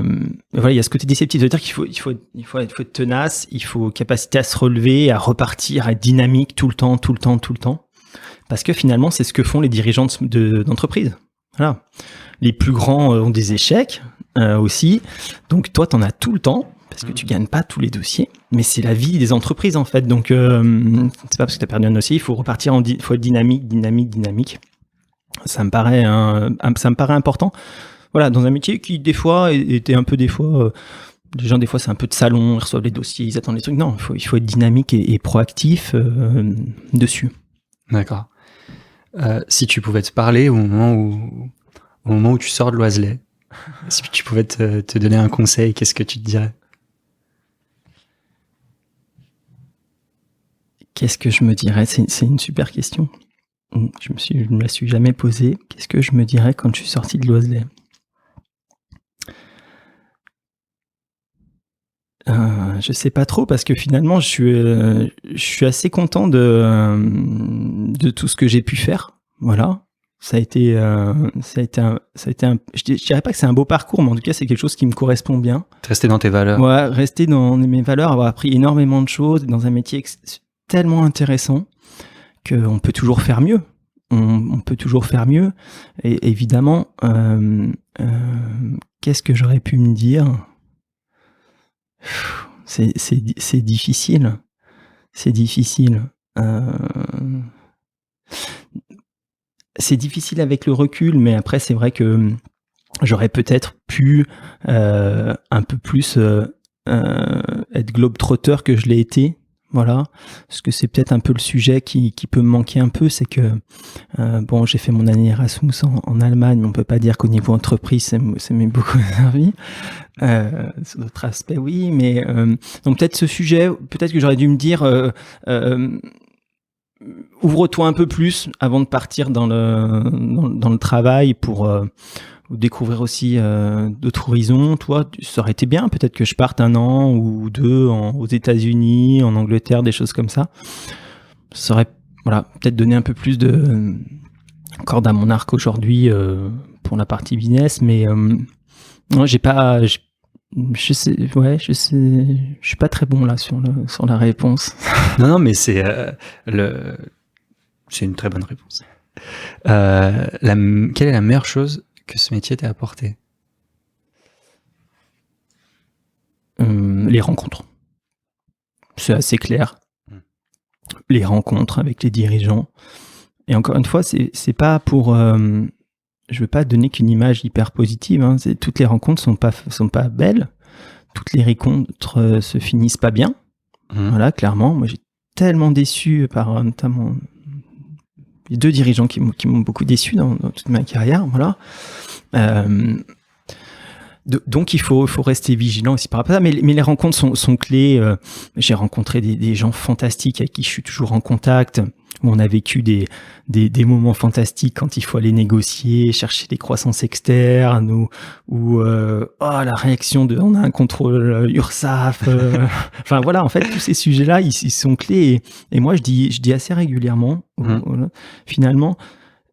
S1: voilà, il y a ce côté déceptif, ça veut dire qu'il faut être tenace, il faut capacité à se relever, à repartir, à être dynamique tout le temps. Parce que finalement, c'est ce que font les dirigeants d'entreprise. Voilà. Les plus grands ont des échecs aussi. Donc toi, t'en as tout le temps parce que tu gagnes pas tous les dossiers. Mais c'est la vie des entreprises en fait. Donc c'est pas parce que t'as perdu un dossier, il faut repartir, il faut être dynamique. Ça me paraît important. Voilà, dans un métier qui, des fois, était un peu, les gens, des fois, c'est un peu de salon, ils reçoivent les dossiers, ils attendent les trucs. Non, il faut être dynamique et proactif dessus.
S2: D'accord. Si tu pouvais te parler au moment où tu sors de l'Oiselay, si tu pouvais te donner un conseil, qu'est-ce que tu te dirais ?
S1: Qu'est-ce que je me dirais ? C'est une super question. Je me la suis jamais posée. Qu'est-ce que je me dirais quand je suis sorti de l'Oiselay? Je sais pas trop parce que finalement je suis assez content de tout ce que j'ai pu faire. Voilà. Ça a été un, je dirais pas que c'est un beau parcours, mais en tout cas c'est quelque chose qui me correspond bien.
S2: Rester dans tes valeurs.
S1: Ouais, rester dans mes valeurs, avoir appris énormément de choses dans un métier tellement intéressant qu'on peut toujours faire mieux. On peut toujours faire mieux. Et évidemment, qu'est-ce que j'aurais pu me dire? C'est difficile. C'est difficile. C'est difficile avec le recul, mais après, c'est vrai que j'aurais peut-être pu un peu plus être globe-trotter que je l'ai été. Voilà, parce que c'est peut-être un peu le sujet qui peut me manquer un peu, c'est que bon, j'ai fait mon année Erasmus en Allemagne, mais on peut pas dire qu'au niveau entreprise, ça m'est beaucoup servi. Sur d'autres aspects, oui, mais donc peut-être ce sujet, peut-être que j'aurais dû me dire ouvre-toi un peu plus avant de partir dans le travail pour découvrir aussi d'autres horizons. Toi, ça aurait été bien, peut-être que je parte 1 an ou 2 aux États-Unis, en Angleterre, des choses comme ça. Ça aurait, voilà, peut-être donné un peu plus de corde à mon arc aujourd'hui pour la partie business, mais non, je suis pas très bon là sur la réponse.
S2: Non, mais c'est une très bonne réponse. Quelle est la meilleure chose que ce métier t'a apporté?
S1: Les rencontres. C'est assez clair. Les rencontres avec les dirigeants. Et encore une fois, c'est pas pour... je veux pas donner qu'une image hyper positive. Hein. Toutes les rencontres sont pas belles. Toutes les rencontres se finissent pas bien. Voilà, clairement. Moi, j'ai tellement déçu par notamment... les 2 dirigeants qui m'ont beaucoup déçu dans toute ma carrière, voilà. Donc il faut rester vigilant aussi par rapport à ça. Mais les rencontres sont clés. J'ai rencontré des gens fantastiques avec qui je suis toujours en contact, où on a vécu des moments fantastiques quand il faut aller négocier, chercher des croissances externes, ou la réaction on a un contrôle URSSAF. Enfin voilà, en fait tous ces sujets-là ils sont clés. Et moi je dis assez régulièrement, finalement.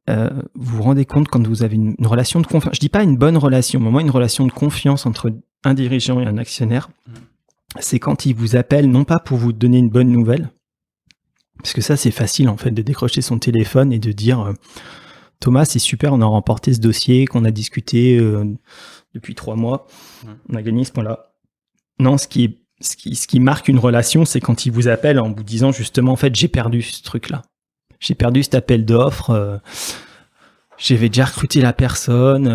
S1: Vous vous rendez compte quand vous avez une relation de confiance, je dis pas une bonne relation, mais au moins une relation de confiance entre un dirigeant et un actionnaire, c'est quand il vous appelle non pas pour vous donner une bonne nouvelle, parce que ça c'est facile en fait de décrocher son téléphone et de dire Thomas c'est super, on a remporté ce dossier qu'on a discuté depuis 3 mois, on a gagné ce point-là. Non, ce qui marque une relation, c'est quand il vous appelle en vous disant justement en fait j'ai perdu ce truc-là. J'ai perdu cet appel d'offres. J'avais déjà recruté la personne.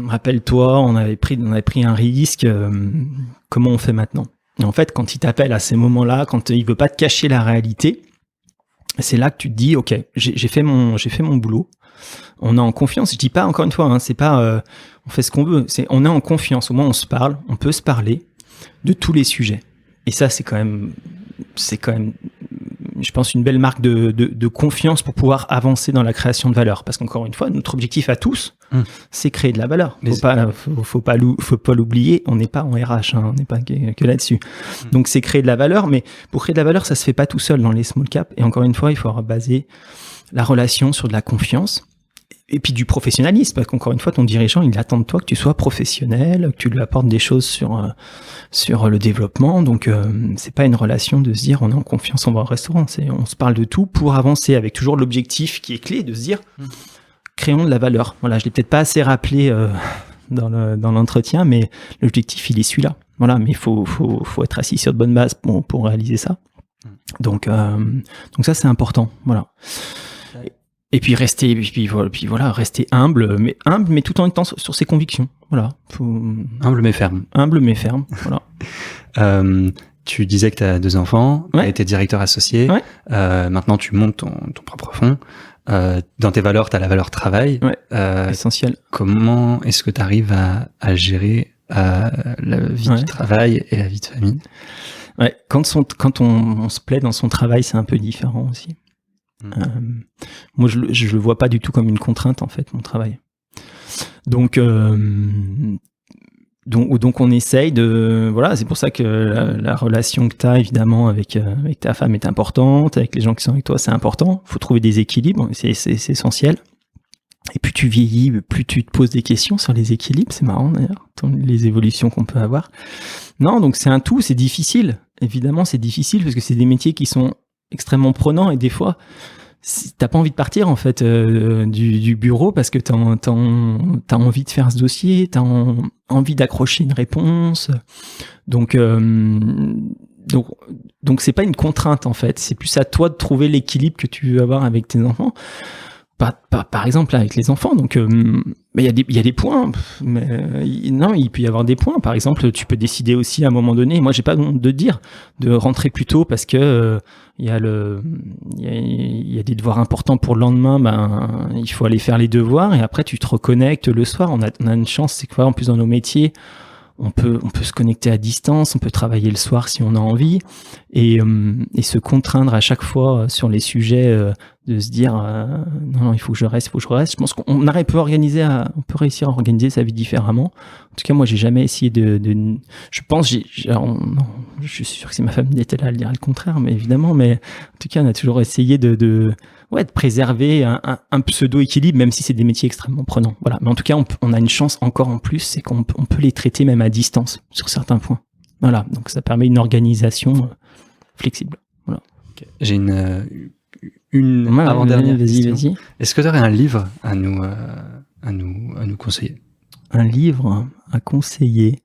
S1: Rappelle-toi, on avait pris un risque. Comment on fait maintenant? Et en fait, quand il t'appelle à ces moments-là, quand il veut pas te cacher la réalité, c'est là que tu te dis, ok, j'ai fait mon boulot. On est en confiance. Je dis pas encore une fois, hein, c'est pas on fait ce qu'on veut. On est en confiance. Au moins, on se parle. On peut se parler de tous les sujets. Et ça, c'est quand même, je pense, une belle marque de confiance pour pouvoir avancer dans la création de valeur. Parce qu'encore une fois, notre objectif à tous, c'est créer de la valeur. Faut pas l'oublier. On n'est pas en RH, hein, on n'est pas que là-dessus. Donc, c'est créer de la valeur. Mais pour créer de la valeur, ça se fait pas tout seul dans les small caps. Et encore une fois, il faut baser la relation sur de la confiance. Et puis du professionnalisme, parce qu'encore une fois, ton dirigeant, il attend de toi que tu sois professionnel, que tu lui apportes des choses sur le développement. Donc, c'est pas une relation de se dire on est en confiance, on va au restaurant. On se parle de tout pour avancer avec toujours l'objectif qui est clé de se dire créons de la valeur. Voilà, je l'ai peut-être pas assez rappelé dans l'entretien, mais l'objectif, il est celui-là. Voilà, mais il faut être assis sur de bonnes bases pour réaliser ça. Donc ça, c'est important. Voilà. Et puis rester humble, mais tout en étant sur ses convictions. Voilà.
S2: Humble mais ferme.
S1: Humble mais ferme. Voilà.
S2: Tu disais que tu as 2 enfants, tu as été directeur associé.
S1: Ouais.
S2: Maintenant, tu montes ton propre fonds. Dans tes valeurs, tu as la valeur travail.
S1: Ouais. Essentiel.
S2: Comment est-ce que tu arrives à gérer la vie du travail et la vie de famille?
S1: Ouais. Quand on se plaît dans son travail, c'est un peu différent aussi. Moi, je le vois pas du tout comme une contrainte, en fait, mon travail. Donc on essaye de... Voilà, c'est pour ça que la relation que tu as, évidemment, avec ta femme est importante, avec les gens qui sont avec toi, c'est important. Il faut trouver des équilibres, c'est essentiel. Et plus tu vieillis, plus tu te poses des questions sur les équilibres. C'est marrant, d'ailleurs, les évolutions qu'on peut avoir. Non, donc c'est un tout, c'est difficile. Évidemment, c'est difficile parce que c'est des métiers qui sont extrêmement prenants et des fois... T'as pas envie de partir en fait du bureau parce que t'as envie de faire ce dossier, t'as envie d'accrocher une réponse. Donc c'est pas une contrainte en fait, c'est plus à toi de trouver l'équilibre que tu veux avoir avec tes enfants. Par exemple avec les enfants, donc il y a des points, mais non, il peut y avoir des points. Par exemple, tu peux décider aussi à un moment donné. Moi, j'ai pas honte de dire de rentrer plus tôt parce que il y a des devoirs importants pour le lendemain. Ben, il faut aller faire les devoirs et après tu te reconnectes le soir. On a une chance, c'est que en plus dans nos métiers, on peut se connecter à distance, on peut travailler le soir si on a envie et se contraindre à chaque fois sur les sujets de se dire non, il faut que je reste. Je pense qu'on peut réussir à organiser sa vie différemment. En tout cas, moi, j'ai jamais essayé je pense, je suis sûr que si ma femme était là, elle dirait le contraire, mais évidemment, mais en tout cas, on a toujours essayé de préserver un pseudo-équilibre, même si c'est des métiers extrêmement prenants. Voilà. Mais en tout cas, on a une chance encore en plus, c'est qu'on peut les traiter même à distance sur certains points. Voilà. Donc, ça permet une organisation flexible. Voilà.
S2: Okay. J'ai une avant-dernière question.
S1: Vas-y. Est-ce
S2: que tu aurais un livre à nous conseiller?
S1: Un livre à conseiller.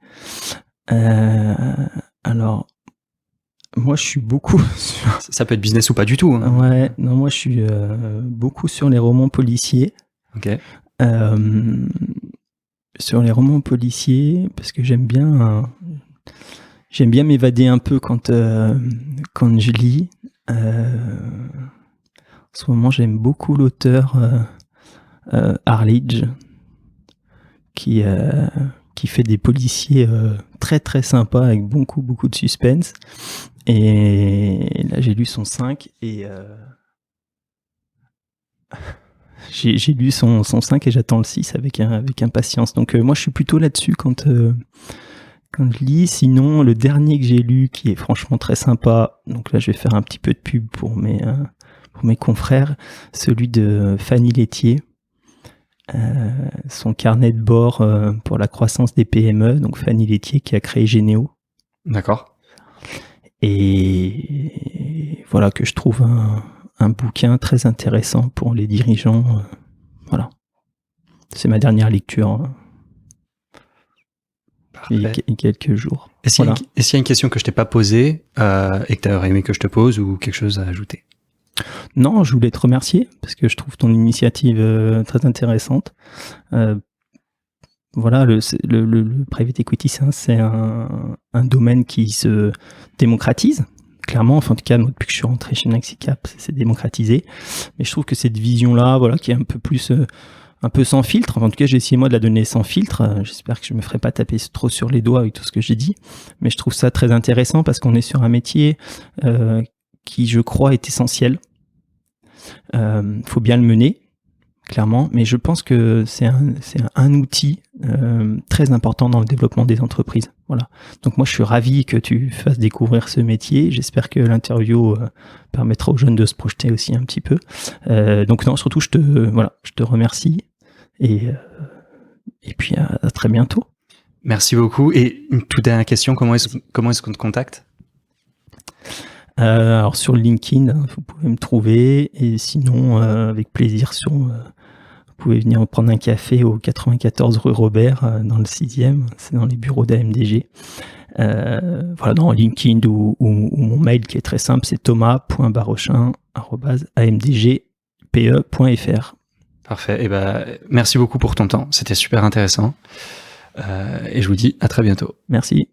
S1: Alors, moi, je suis beaucoup sur...
S2: Ça peut être business ou pas du tout. Hein.
S1: Ouais, non, moi, je suis beaucoup sur les romans policiers.
S2: Ok.
S1: Sur les romans policiers, parce que j'aime bien m'évader un peu quand je lis. En ce moment, j'aime beaucoup l'auteur Arledge, qui fait des policiers très très sympas avec beaucoup de suspense. Et là, j'ai lu son 5 et j'ai lu son 5 et j'attends le 6 avec impatience. Donc moi, je suis plutôt là-dessus quand je lis. Sinon, le dernier que j'ai lu, qui est franchement très sympa, donc là, je vais faire un petit peu de pub pour mes confrères, celui de Fanny Laitier. Son carnet de bord pour la croissance des PME, donc Fanny Laitier qui a créé Généo.
S2: D'accord.
S1: Et voilà, que je trouve un bouquin très intéressant pour les dirigeants. Voilà. C'est ma dernière lecture il y a quelques jours.
S2: Est-ce qu'il y a une question que je t'ai pas posée et que tu aurais aimé que je te pose ou quelque chose à ajouter?
S1: Non, je voulais te remercier parce que je trouve ton initiative très intéressante. Voilà, le private equity, c'est un domaine qui se démocratise. Clairement, enfin, en tout cas, depuis que je suis rentré chez Nexicap, c'est démocratisé. Mais je trouve que cette vision-là, voilà, qui est un peu plus, un peu sans filtre. Enfin, en tout cas, j'ai essayé moi de la donner sans filtre. J'espère que je me ferai pas taper trop sur les doigts avec tout ce que j'ai dit. Mais je trouve ça très intéressant parce qu'on est sur un métier qui, je crois, est essentiel. Faut bien le mener, clairement, mais je pense que c'est un outil très important dans le développement des entreprises. Voilà. Donc moi, je suis ravi que tu fasses découvrir ce métier. J'espère que l'interview permettra aux jeunes de se projeter aussi un petit peu. Donc non, surtout, je te remercie et puis à très bientôt.
S2: Merci beaucoup. Et une toute dernière question, comment est-ce qu'on te contacte?
S1: Alors sur LinkedIn, vous pouvez me trouver et sinon avec plaisir vous pouvez venir prendre un café au 94 rue Robert dans le 6e, c'est dans les bureaux d'AMDG. Voilà, dans LinkedIn ou mon mail qui est très simple, c'est thomas.barochin@amdgpe.fr.
S2: Parfait, et merci beaucoup pour ton temps, c'était super intéressant et je vous dis à très bientôt.
S1: Merci.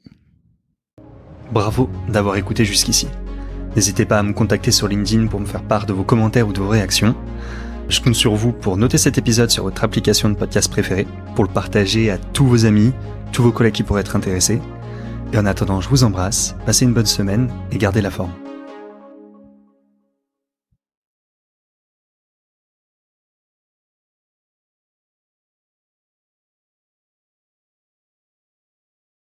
S2: Bravo d'avoir écouté jusqu'ici. N'hésitez pas à me contacter sur LinkedIn pour me faire part de vos commentaires ou de vos réactions. Je compte sur vous pour noter cet épisode sur votre application de podcast préférée, pour le partager à tous vos amis, tous vos collègues qui pourraient être intéressés. Et en attendant, je vous embrasse, passez une bonne semaine et gardez la forme.